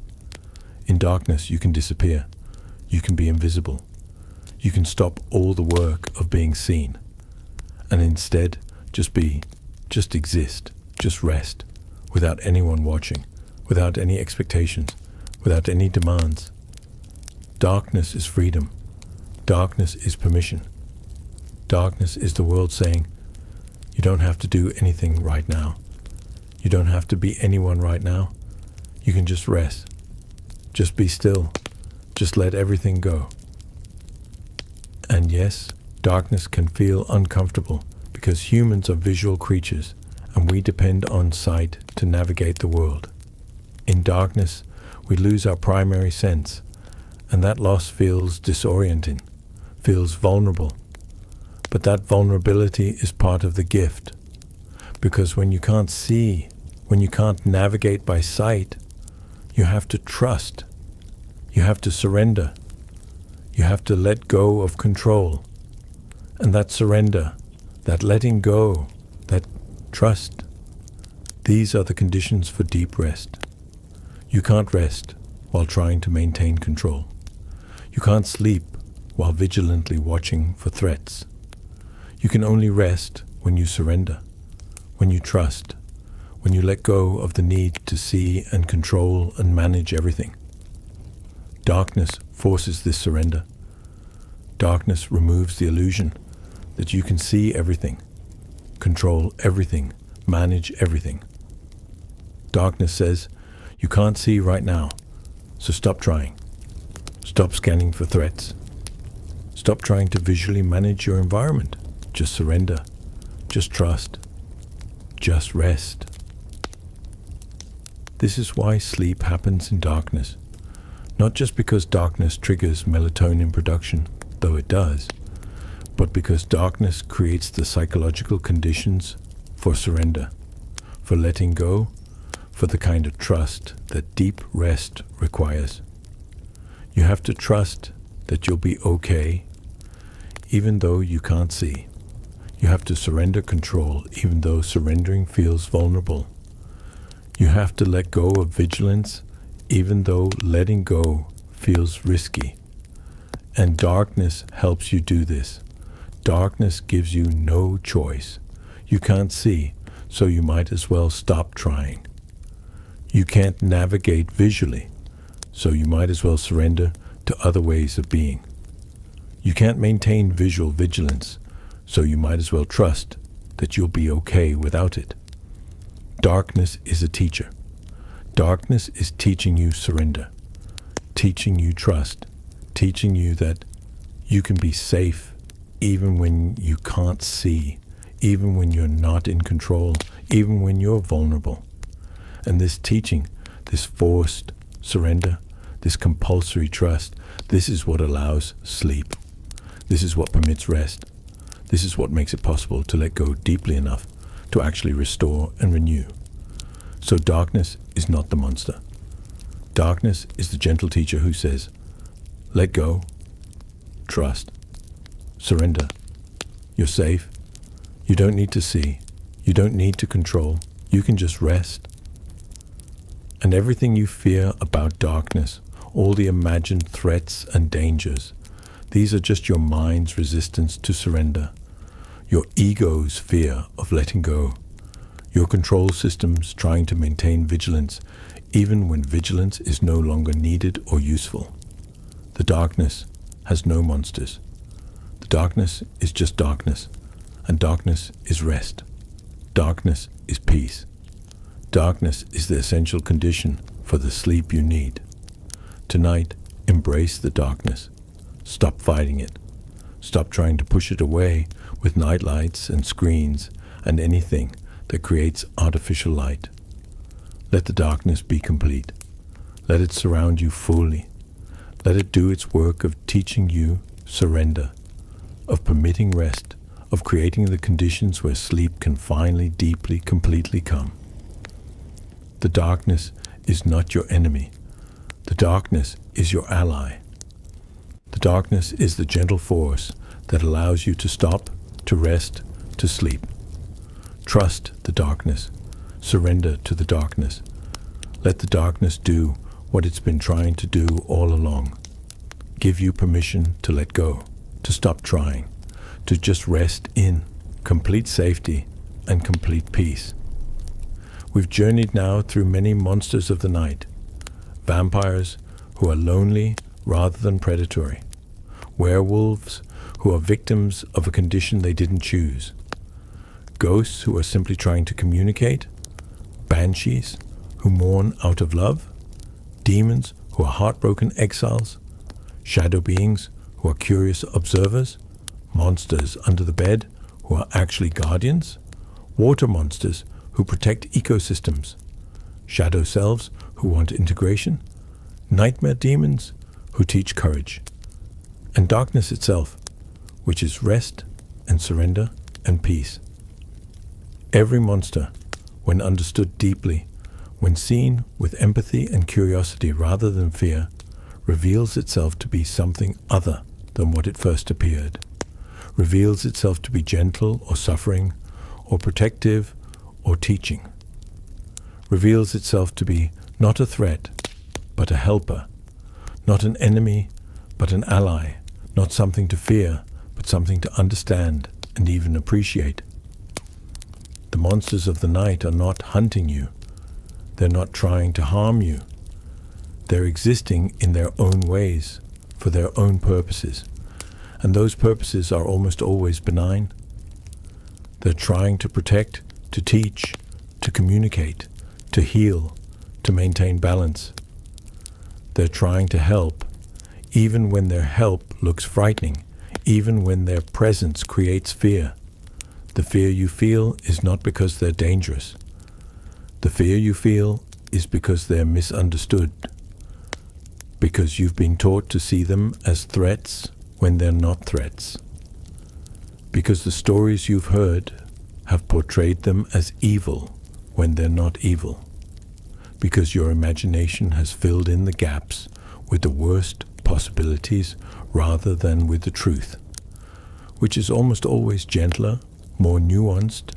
In darkness, you can disappear. You can be invisible. You can stop all the work of being seen and instead just be, just exist, just rest, without anyone watching, without any expectations, without any demands. darkness is freedom. Darkness is permission. Darkness is the world saying, you don't have to do anything right now. You don't have to be anyone right now. You can just rest. Just be still. Just let everything go. And yes, darkness can feel uncomfortable because humans are visual creatures and we depend on sight to navigate the world. In darkness, we lose our primary sense, and that loss feels disorienting, feels vulnerable. But that vulnerability is part of the gift, because when you can't see, when you can't navigate by sight, you have to trust, you have to surrender, you have to let go of control. And that surrender, that letting go, that trust, these are the conditions for deep rest. You can't rest while trying to maintain control. You can't sleep while vigilantly watching for threats. You can only rest when you surrender, when you trust, when you let go of the need to see and control and manage everything. Darkness forces this surrender. Darkness removes the illusion that you can see everything, control everything, manage everything. Darkness says, you can't see right now, so stop trying. Stop scanning for threats. Stop trying to visually manage your environment. Just surrender. Just trust. Just rest. This is why sleep happens in darkness. Not just because darkness triggers melatonin production, though it does, but because darkness creates the psychological conditions for surrender, for letting go, for the kind of trust that deep rest requires. You have to trust that you'll be okay, even though you can't see. You have to surrender control, even though surrendering feels vulnerable. You have to let go of vigilance, even though letting go feels risky. And darkness helps you do this. Darkness gives you no choice. You can't see, so you might as well stop trying. You can't navigate visually, so you might as well surrender to other ways of being. You can't maintain visual vigilance, so you might as well trust that you'll be okay without it. Darkness is a teacher. Darkness is teaching you surrender, teaching you trust, teaching you that you can be safe even when you can't see, even when you're not in control, even when you're vulnerable. And this teaching, this forced surrender, this compulsory trust, this is what allows sleep. This is what permits rest. This is what makes it possible to let go deeply enough to actually restore and renew. So darkness is not the monster. Darkness is the gentle teacher who says, let go, trust, surrender. You're safe. You don't need to see. You don't need to control. You can just rest. And everything you fear about darkness, all the imagined threats and dangers, these are just your mind's resistance to surrender, your ego's fear of letting go, your control systems trying to maintain vigilance, even when vigilance is no longer needed or useful. The darkness has no monsters. The darkness is just darkness, and darkness is rest. Darkness is peace. Darkness is the essential condition for the sleep you need. Tonight, embrace the darkness. Stop fighting it. Stop trying to push it away with nightlights and screens and anything that creates artificial light. Let the darkness be complete. Let it surround you fully. Let it do its work of teaching you surrender, of permitting rest, of creating the conditions where sleep can finally, deeply, completely come. The darkness is not your enemy. The darkness is your ally. The darkness is the gentle force that allows you to stop, to rest, to sleep. Trust the darkness. Surrender to the darkness. Let the darkness do what it's been trying to do all along. Give you permission to let go, to stop trying, to just rest in complete safety and complete peace. We've journeyed now through many monsters of the night, vampires who are lonely, rather than predatory. Werewolves who are victims of a condition they didn't choose. Ghosts who are simply trying to communicate. Banshees who mourn out of love. Demons who are heartbroken exiles. Shadow beings who are curious observers. Monsters under the bed who are actually guardians. Water monsters who protect ecosystems. Shadow selves who want integration. Nightmare demons who teach courage. And darkness itself, which is rest and surrender and peace. Every monster, when understood deeply, when seen with empathy and curiosity rather than fear, reveals itself to be something other than what it first appeared, reveals itself to be gentle or suffering, or protective or teaching, reveals itself to be not a threat, but a helper, not an enemy, but an ally, not something to fear, but something to understand and even appreciate. The monsters of the night are not hunting you. They're not trying to harm you. They're existing in their own ways, for their own purposes. And those purposes are almost always benign. They're trying to protect, to teach, to communicate, to heal, to maintain balance. They're trying to help, even when their help looks frightening, even when their presence creates fear. The fear you feel is not because they're dangerous. The fear you feel is because they're misunderstood, because you've been taught to see them as threats when they're not threats, because the stories you've heard have portrayed them as evil when they're not evil, because your imagination has filled in the gaps with the worst possibilities rather than with the truth, which is almost always gentler, more nuanced,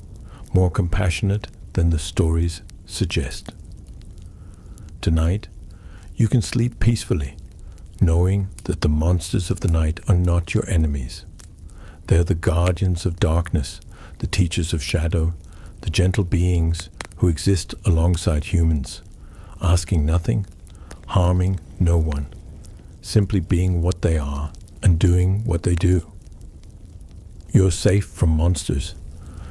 more compassionate than the stories suggest. Tonight, you can sleep peacefully, knowing that the monsters of the night are not your enemies. They're the guardians of darkness, the teachers of shadow, the gentle beings who exist alongside humans, asking nothing, harming no one, simply being what they are and doing what they do. You're safe from monsters.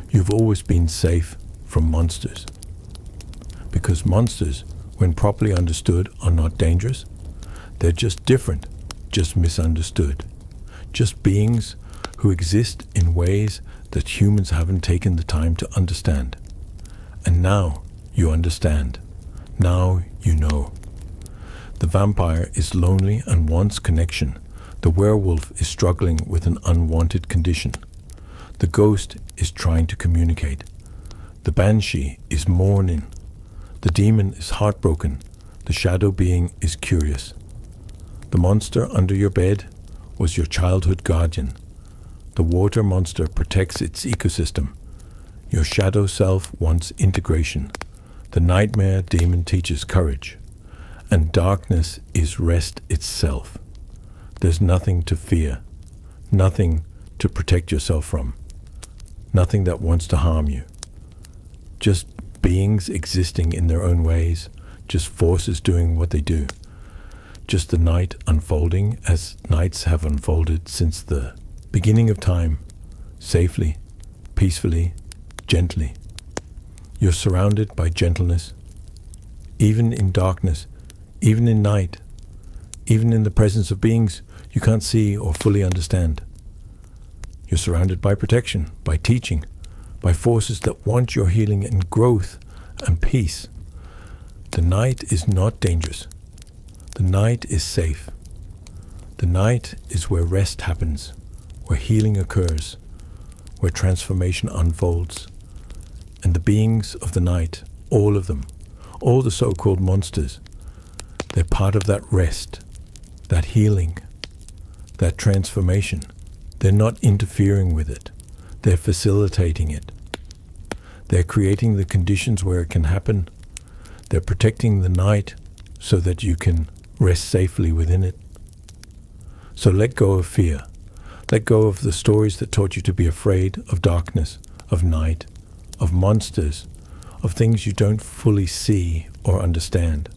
You've always been safe from monsters. Because monsters, when properly understood, are not dangerous. They're just different, just misunderstood. Just beings who exist in ways that humans haven't taken the time to understand. And now you understand. Now you know. The vampire is lonely and wants connection. The werewolf is struggling with an unwanted condition. The ghost is trying to communicate. The banshee is mourning. The demon is heartbroken. The shadow being is curious. The monster under your bed was your childhood guardian. The water monster protects its ecosystem. Your shadow self wants integration. The nightmare demon teaches courage. And darkness is rest itself. There's nothing to fear, nothing to protect yourself from, nothing that wants to harm you. Just beings existing in their own ways, just forces doing what they do. Just the night unfolding as nights have unfolded since the beginning of time, safely, peacefully, gently. You're surrounded by gentleness, even in darkness, even in night, even in the presence of beings you can't see or fully understand. You're surrounded by protection, by teaching, by forces that want your healing and growth and peace. The night is not dangerous. The night is safe. The night is where rest happens, where healing occurs, where transformation unfolds. And the beings of the night, all of them, all the so-called monsters, they're part of that rest, that healing, that transformation. They're not interfering with it. They're facilitating it. They're creating the conditions where it can happen. They're protecting the night so that you can rest safely within it. So let go of fear. Let go of the stories that taught you to be afraid of darkness, of night, of monsters, of things you don't fully see or understand.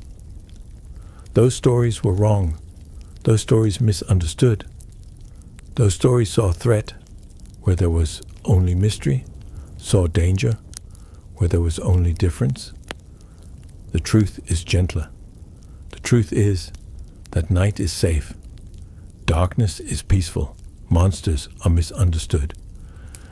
Those stories were wrong. Those stories misunderstood. Those stories saw threat where there was only mystery, saw danger where there was only difference. The truth is gentler. The truth is that night is safe, darkness is peaceful, monsters are misunderstood.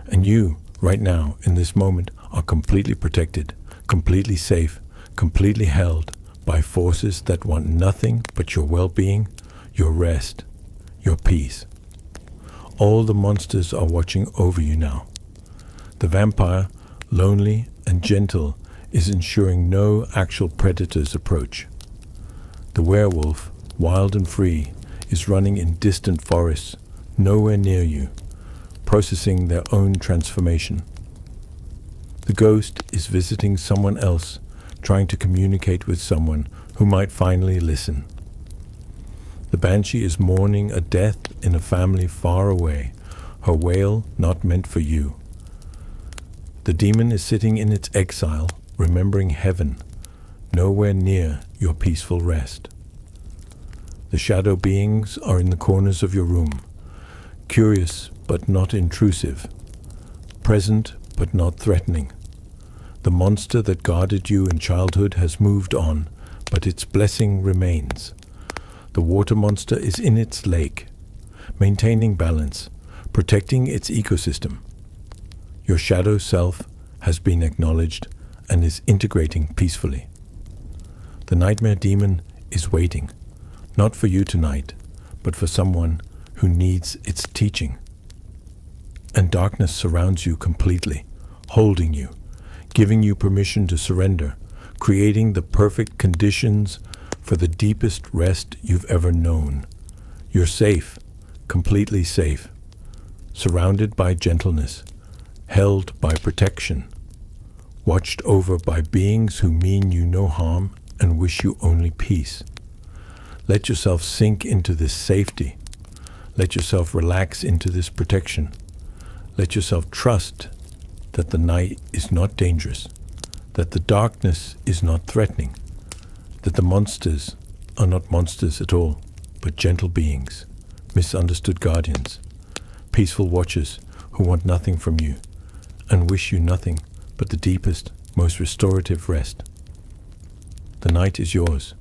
And you, right now, in this moment, are completely protected, completely safe, completely held by forces that want nothing but your well-being, your rest, your peace. All the monsters are watching over you now. The vampire, lonely and gentle, is ensuring no actual predators approach. The werewolf, wild and free, is running in distant forests, nowhere near you, processing their own transformation. The ghost is visiting someone else, trying to communicate with someone who might finally listen. The banshee is mourning a death in a family far away, her wail not meant for you. The demon is sitting in its exile, remembering heaven, nowhere near your peaceful rest. The shadow beings are in the corners of your room, curious but not intrusive, present but not threatening. The monster that guarded you in childhood has moved on, but its blessing remains. The water monster is in its lake, maintaining balance, protecting its ecosystem. Your shadow self has been acknowledged and is integrating peacefully. The nightmare demon is waiting, not for you tonight, but for someone who needs its teaching. And darkness surrounds you completely, holding you, giving you permission to surrender, creating the perfect conditions for the deepest rest you've ever known. You're safe, completely safe, surrounded by gentleness, held by protection, watched over by beings who mean you no harm and wish you only peace. Let yourself sink into this safety. Let yourself relax into this protection. Let yourself trust that the night is not dangerous, that the darkness is not threatening, that the monsters are not monsters at all, but gentle beings, misunderstood guardians, peaceful watchers who want nothing from you and wish you nothing but the deepest, most restorative rest. The night is yours.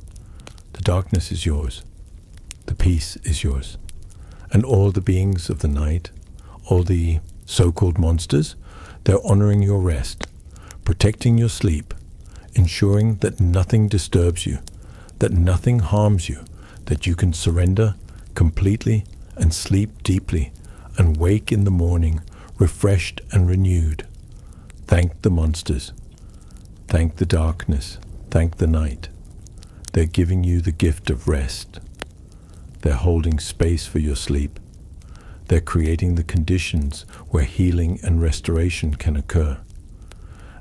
The darkness is yours. The peace is yours. And all the beings of the night, all the so-called monsters, they're honoring your rest, protecting your sleep, ensuring that nothing disturbs you, that nothing harms you, that you can surrender completely and sleep deeply and wake in the morning refreshed and renewed. Thank the monsters. Thank the darkness. Thank the night. They're giving you the gift of rest. They're holding space for your sleep. They're creating the conditions where healing and restoration can occur.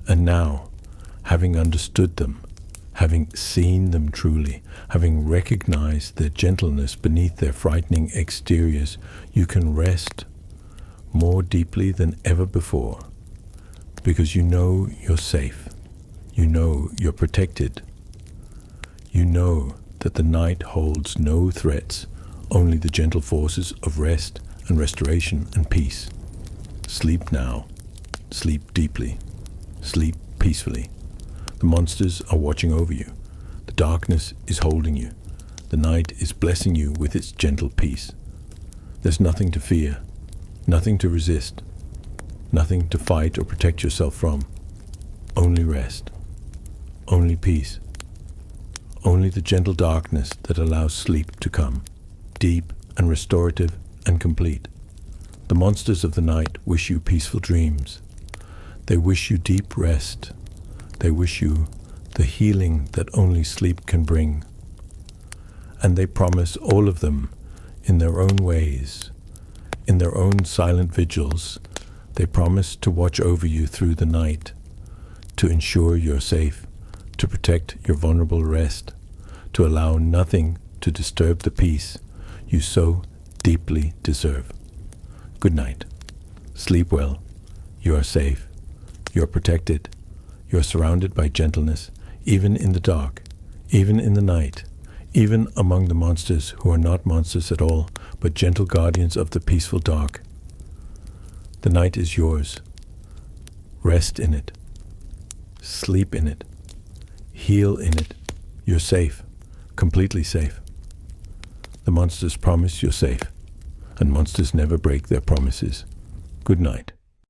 And now, having understood them, having seen them truly, having recognized their gentleness beneath their frightening exteriors, you can rest more deeply than ever before, because you know you're safe. You know you're protected. You know that the night holds no threats, only the gentle forces of rest and restoration and peace. Sleep now. Sleep deeply. Sleep peacefully. The monsters are watching over you. The darkness is holding you. The night is blessing you with its gentle peace. There's nothing to fear, nothing to resist, nothing to fight or protect yourself from. Only rest. Only peace. Only the gentle darkness that allows sleep to come, deep and restorative and complete. The monsters of the night wish you peaceful dreams. They wish you deep rest. They wish you the healing that only sleep can bring. And they promise, all of them, in their own ways, in their own silent vigils, they promise to watch over you through the night, to ensure you're safe, to protect your vulnerable rest, to allow nothing to disturb the peace you so deeply deserve. Good night. Sleep well. You are safe. You are protected. You are surrounded by gentleness, even in the dark, even in the night, even among the monsters who are not monsters at all, but gentle guardians of the peaceful dark. The night is yours. Rest in it. Sleep in it. Heal in it. You're safe. Completely safe. The monsters promise you're safe, and monsters never break their promises. Good night.